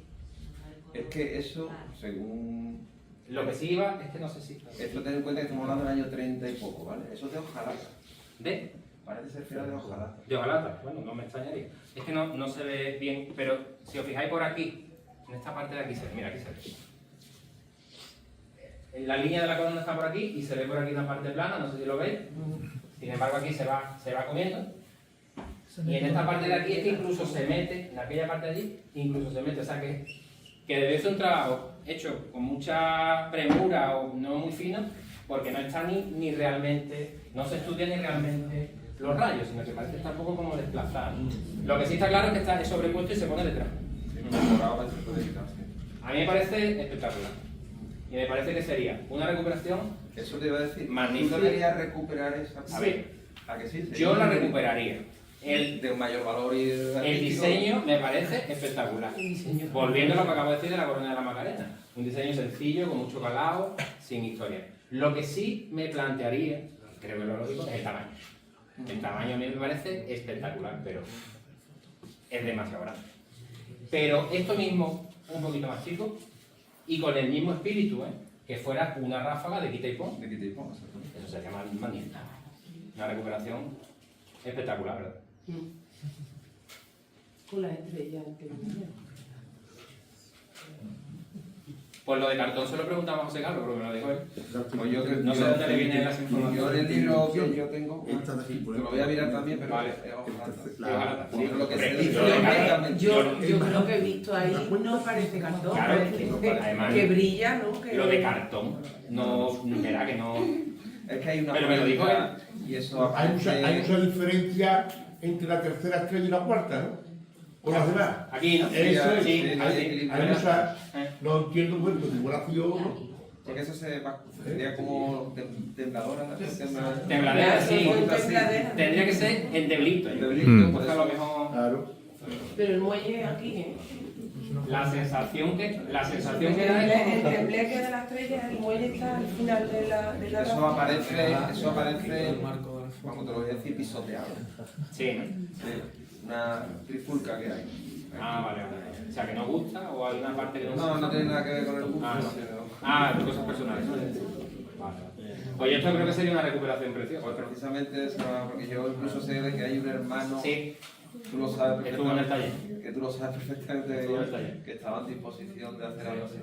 Es que eso, según... Lo que sí iba es que no sé si... Esto ten en cuenta que estamos hablando del año 30 y poco, ¿vale? Eso es de hojalata. ¿De? Parece ser que era de hojalata. De hojalata, bueno, no me extrañaría. Es que no se ve bien, pero si os fijáis por aquí, en esta parte de aquí se ve, mira, aquí se ve. La línea de la corona está por aquí y se ve por aquí una parte plana, no sé si lo veis. Sin embargo, aquí se va comiendo. Y en esta parte de aquí es que incluso se mete, en aquella parte de allí, incluso se mete. O sea que debe ser un trabajo hecho con mucha premura o no muy fino, porque no está ni realmente, no se estudia ni realmente los rayos, sino que parece estar un poco como desplazado. Lo que sí está claro es que está sobrepuesto y se pone detrás. A mí me parece espectacular. Y me parece que sería una recuperación. Eso te iba a decir. Magnífico. ¿Tú deberías recuperar esa? A ver, ¿A que sí? yo la recuperaría. De un mayor valor y El diseño me parece espectacular. Volviendo a lo que acabo de decir de la corona de la Macarena. Un diseño sencillo, con mucho calado, sin historia. Lo que sí me plantearía, creo que lo lógico, es el tamaño. El tamaño a mí me parece espectacular, pero es demasiado grande. Pero esto mismo, un poquito más chico, y con el mismo espíritu, que fuera una ráfaga de quita y pon. De quita y pon, exactamente. Eso sería magnífico. Una recuperación espectacular, ¿verdad? Con las estrellas que Pues lo de cartón se lo preguntamos a José Carlos, porque me lo dijo él. Pues yo No sé dónde le vienen las informaciones. Yo en el libro que yo tengo, Esta de aquí, te por lo voy a mirar también, pero Vale. es hojalata. Ojalá. Sí, lo que se Hombre, dice lo de es cartón. yo creo que he visto ahí, no parece cartón, Claro, parece además, que brilla, ¿no? Que... Lo de cartón, no, verá que no... Es que hay una Pero me lo dijo polémica y eso Hay mucha aparece... diferencia entre la tercera estrella y la cuarta, ¿no? O las demás. Aquí, ¿no? Eso es, Sí, sí, así. Hay mucha... No entiendo, bueno, divulgación... Porque eso sería como tembladora. Tembladera, sí. Tembladera. Tendría que ser en deblito. Deblito, Pues a lo mejor... Claro. Pero el muelle aquí, ¿eh? La sensación que El da es como... tembleque de la estrella, el muelle está al final de la Eso aparece vamos, te lo voy a decir, pisoteado. Sí, ¿no? Sí, una trifulca que hay. Ah, vale, vale. O sea, que no gusta o hay una parte que no No, gusta. no tiene nada que ver con el gusto. Ah, no. sino- Ah, cosas personales. Vale. Pues esto creo que sería una recuperación preciosa. Pues precisamente eso, porque yo incluso sé de que hay un hermano, Sí, tú lo sabes estuvo en el perfectamente, taller. que tú lo sabes perfectamente, Estuvo en el taller. que estaba en disposición de hacer algo así.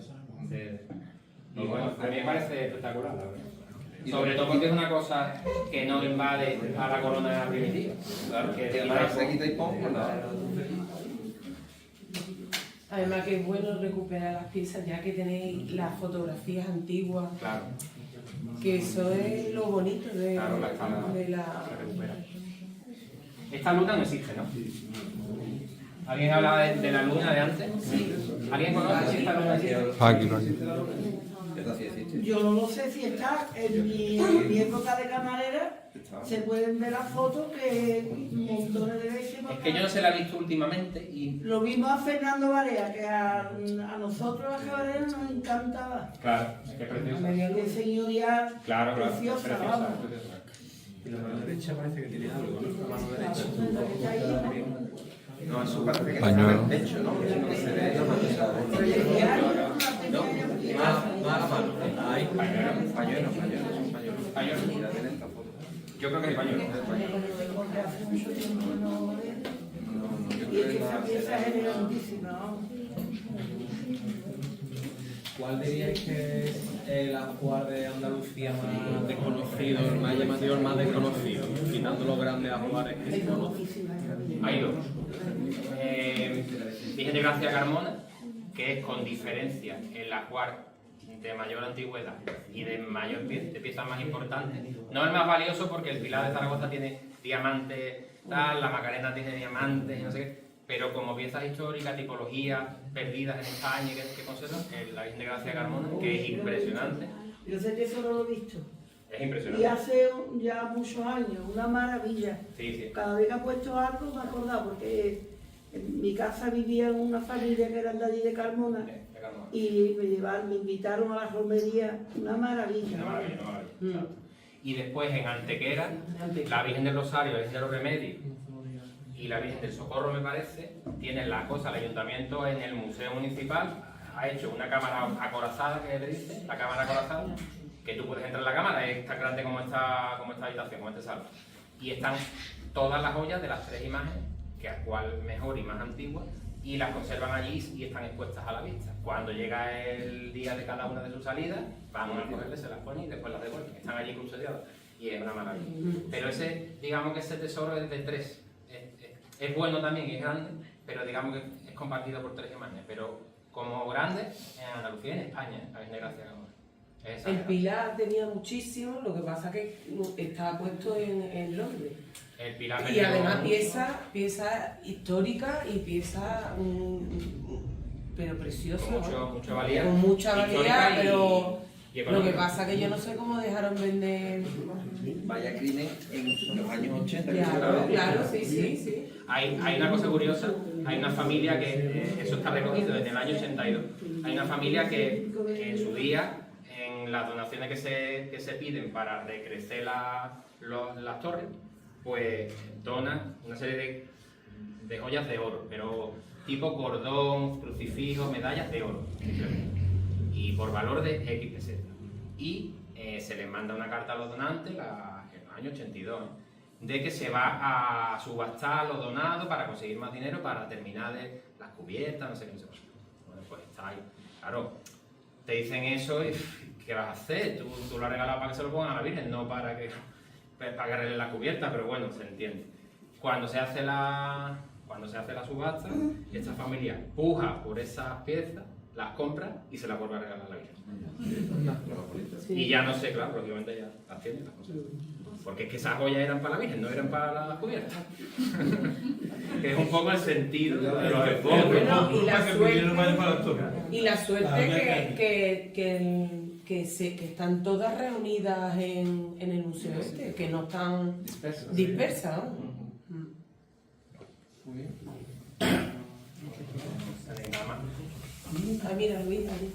Y bueno, a mí me parece espectacular, la verdad. Y Sobre todo porque es una cosa que no invade a la corona primitiva. Claro, Que que además se quita y pon, pues nada. Además que es bueno recuperar las piezas ya que tenéis las fotografías antiguas, Claro, que eso es lo bonito de, Claro, la escala. de la... se recupera. Esta luna no existe, ¿no? ¿Alguien hablaba de la luna de antes? Sí. ¿Alguien conoce si esta luna existe? Aquí. Esta sí existe. Yo no sé si está en mi época de camarera, se pueden ver las fotos que montones de veces. Es que yo no se la he visto últimamente y... Lo vimos a Fernando Barea, que a nosotros las camareras nos encantaba. Claro, es que es preciosa. Que señoría Claro, claro, preciosa, preciosa, vamos. preciosa. Y la mano derecha parece que tiene algo, ¿no? La mano derecha. Está ahí, No, eso parece que Pañuelo. está en el techo, ¿no? Eso no se ve. Más la mano. Ahí. Pañuelo. Pañuelo. Mira, tiene esta foto. Yo creo que es pañuelo. porque hace mucho tiempo que no lo veo. No, yo Y creo es que que esa más pieza es grandísima, vamos. ¿Cuál diríais que es el ajuar de Andalucía más desconocido, el más llamativo, el más desconocido? Quitando los grandes ajuares que se conocen. Hay dos. Virgen de Gracia Carmona, que es con diferencia el ajuar de mayor antigüedad y de piezas más importantes. No el más valioso porque el Pilar de Zaragoza tiene diamantes, tal, la Macarena tiene diamantes, no sé qué. Pero como piezas históricas, tipologías perdidas en España que conservan, la Virgen de Gracia de Carmona, que es impresionante. Yo sé que eso no lo he visto. Es Y impresionante. hace ya muchos años, una maravilla. Sí, sí. Cada vez que ha puesto algo me he acordado, porque en mi casa vivía una familia que eran de allí de Carmona De Carmona. y me invitaron a la romería, una maravilla. Una maravilla, una maravilla. Y después en Antequera, la Virgen del Rosario, la Virgen de los Remedios y la Virgen del Socorro, me parece, tienen la cosa, el ayuntamiento en el Museo Municipal ha hecho una cámara acorazada, que le dice, la cámara acorazada, que tú puedes entrar en la cámara, es tan grande como esta habitación, como este salón. Y están todas las joyas de las tres imágenes, que a cuál mejor y más antigua, y las conservan allí y están expuestas a la vista. Cuando llega el día de cada una de sus salidas, van a cogerle, se las ponen y después las devuelven. Están allí custodiadas y es una maravilla. Pero digamos que ese tesoro es de tres. Es bueno también y es grande, pero digamos que es compartido por tres imágenes. Pero como grande, en Andalucía y en España, la Virgen de Gracia de Carmona. Es El exagerado. Pilar tenía muchísimo, lo que pasa que estaba puesto en Londres. El Pilar Y perdió- además pieza histórica y pieza pero preciosa. con ¿no? mucha valía. Con mucha histórica valía, y- pero y lo económica. que pasa que yo no sé cómo dejaron vender. Vaya crimen en los años 80. Claro, sí. Hay una cosa curiosa, hay una familia que, eso está recogido desde el año 82, hay una familia que en su día, en las donaciones que se piden para recrecer las torres, pues dona una serie de joyas de oro, pero tipo cordón, crucifijos, medallas de oro, simplemente, y por valor de X pesetas. Y se les manda una carta a los donantes en los años 82, de que se va a subastar lo donado para conseguir más dinero para terminar de las cubiertas, no sé qué, no sé qué. Bueno, pues está ahí. Claro, te dicen eso y ¿qué vas a hacer? Tú lo has regalado para que se lo pongan a la Virgen, no para que arreglen la cubierta, pero bueno, se entiende. Cuando se hace la subasta, esta familia puja por esas piezas, las compra y se las vuelve a regalar a la Virgen. Y ya no sé, claro, lógicamente ya las tiene las cosas. Porque es que esas joyas eran para la Virgen, no eran para las cubiertas. Que es un poco el sentido de los esbozos. Bueno, y la suerte que están todas reunidas en el museo este, que no están dispersas. ¿no? Muy bien. Nada más. Ah, mira, Luis, ahí.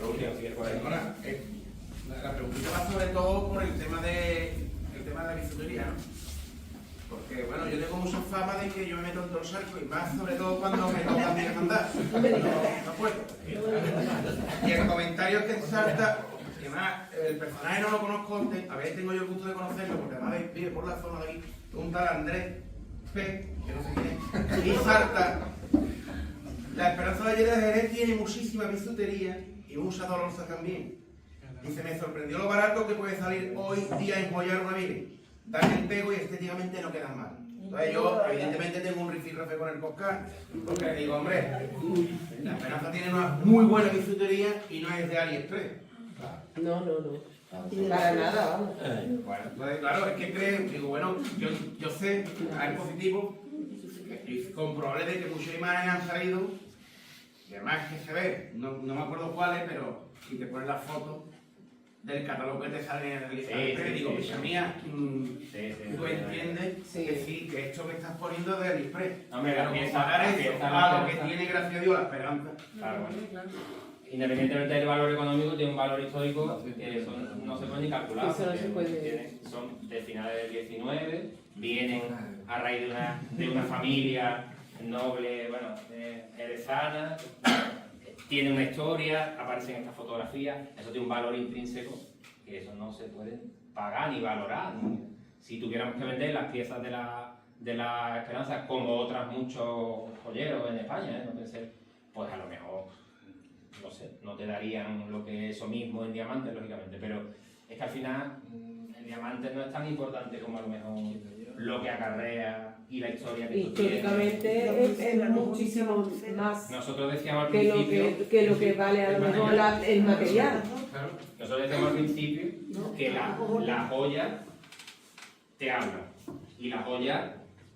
Por último, si quieres, por ahí. Ahora, la preguntita va sobre todo por el tema de tema de bisutería, ¿no? Porque, bueno, yo tengo mucha fama de que yo me meto en todo el saco y más sobre todo cuando me toca a mí andar. No puedo. Y el comentario que salta, que además el personaje no lo conozco, a ver, tengo yo el gusto de conocerlo, porque además vive por la zona de aquí, un tal Andrés P, que no sé quién es, y salta. La Esperanza Valle de Jerez tiene muchísima bisutería y mucha Dolorosa también. Dice, me sorprendió lo barato que puede salir hoy día enjollar una virgen. Darle el pego y estéticamente no quedan mal. Entonces yo, evidentemente, tengo un rifirrafe con el podcast, porque digo, hombre, la Esperanza tiene una muy buena bisutería y no es de AliExpress. No. Para nada, vamos. Bueno, entonces, claro, es que creo, digo, bueno, yo sé, hay positivos, y comprobable de que muchas imágenes han salido, y además que se ve, no me acuerdo cuáles, pero si te pones las fotos del catálogo que te sale en el AliExpress, digo, picha mía, tú entiendes que sí, que esto que estás poniendo es de AliExpress. Hombre, pero comparar eso a lo que tiene, gracias a Dios, la Esperanza. Claro, bueno. Independientemente del valor económico, tiene un valor histórico que eso no se puede ni calcular. Eso no se puede. Son de finales del 19, vienen a raíz de una familia noble, bueno, jerezana, tiene una historia, aparecen estas fotografías, eso tiene un valor intrínseco que eso no se puede pagar ni valorar. Si tuviéramos que vender las piezas de la Esperanza, como otras muchos joyeros en España, no pensé, pues a lo mejor, no sé, no te darían lo que eso mismo en diamantes, lógicamente, pero es que al final el diamante no es tan importante como a lo mejor lo que acarrea y la historia que tú tienes. Históricamente es muchísimo más Nosotros decíamos al que principio que lo que vale a lo mejor el material. Claro. Nosotros decíamos al principio que la joya te habla y la joya,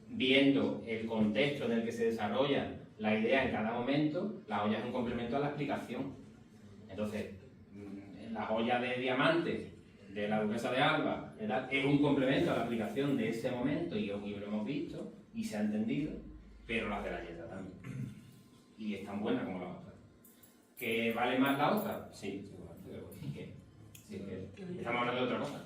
viendo el contexto en el que se desarrolla la idea en cada momento, la joya es un complemento a la explicación. Entonces, la joya de diamante de la duquesa de Alba, ¿verdad?, es un complemento a la aplicación de ese momento y lo hemos visto y se ha entendido, pero las de la Yeta también. Y es tan buena como la otra. ¿Que vale más la otra? Sí, seguramente, pero ¿y qué? Sí, que estamos hablando de otra cosa.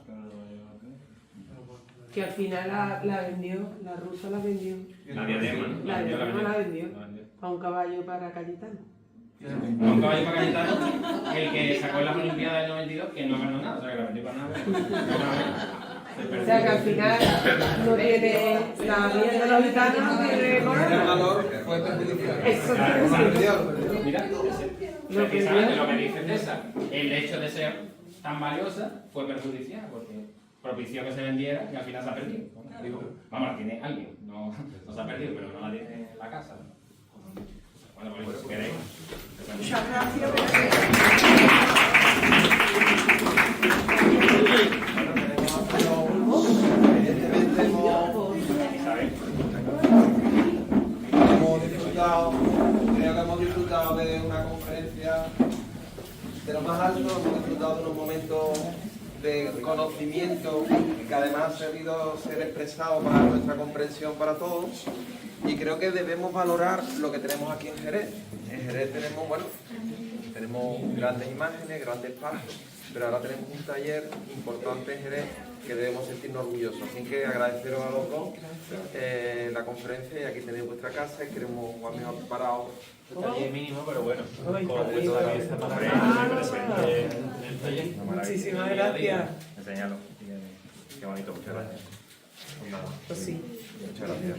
Que al final la vendió, la rusa la vendió. La diadema, ¿no? La diadema la vendió La vendió. a un caballo para Cayetano. Un caballo para Cayetano, el que sacó en las Olimpiadas del 92, que no ganó nada, o sea que la vendió para nada. O sea que al final no tiene la vida de los gitanos, no tiene valor. Fue perjudicial. Eso Mira, precisamente lo que dice César, el hecho de ser tan valiosa fue perjudicial, porque propició que se vendiera y al final se ha perdido. Digo, vamos, la tiene alguien, no se ha perdido, pero no la tiene en la casa. Bueno, pues si queréis. Muchas gracias. Evidentemente hemos disfrutado, creo que hemos disfrutado de una conferencia de lo más alto, hemos disfrutado de unos momentos de conocimiento que además ha servido ser expresado para nuestra comprensión para todos, y creo que debemos valorar lo que tenemos aquí en Jerez. En Jerez tenemos grandes imágenes, grandes pasos, pero ahora tenemos un taller importante en Jerez que debemos sentirnos orgullosos. Así que agradeceros a los dos la conferencia, y aquí tenéis vuestra casa y queremos a lo mejor preparado el taller mínimo, pero bueno, con el taller. Muchísimas gracias. Enseñalo. Qué bonito, muchas gracias. Pues sí. Muchas gracias.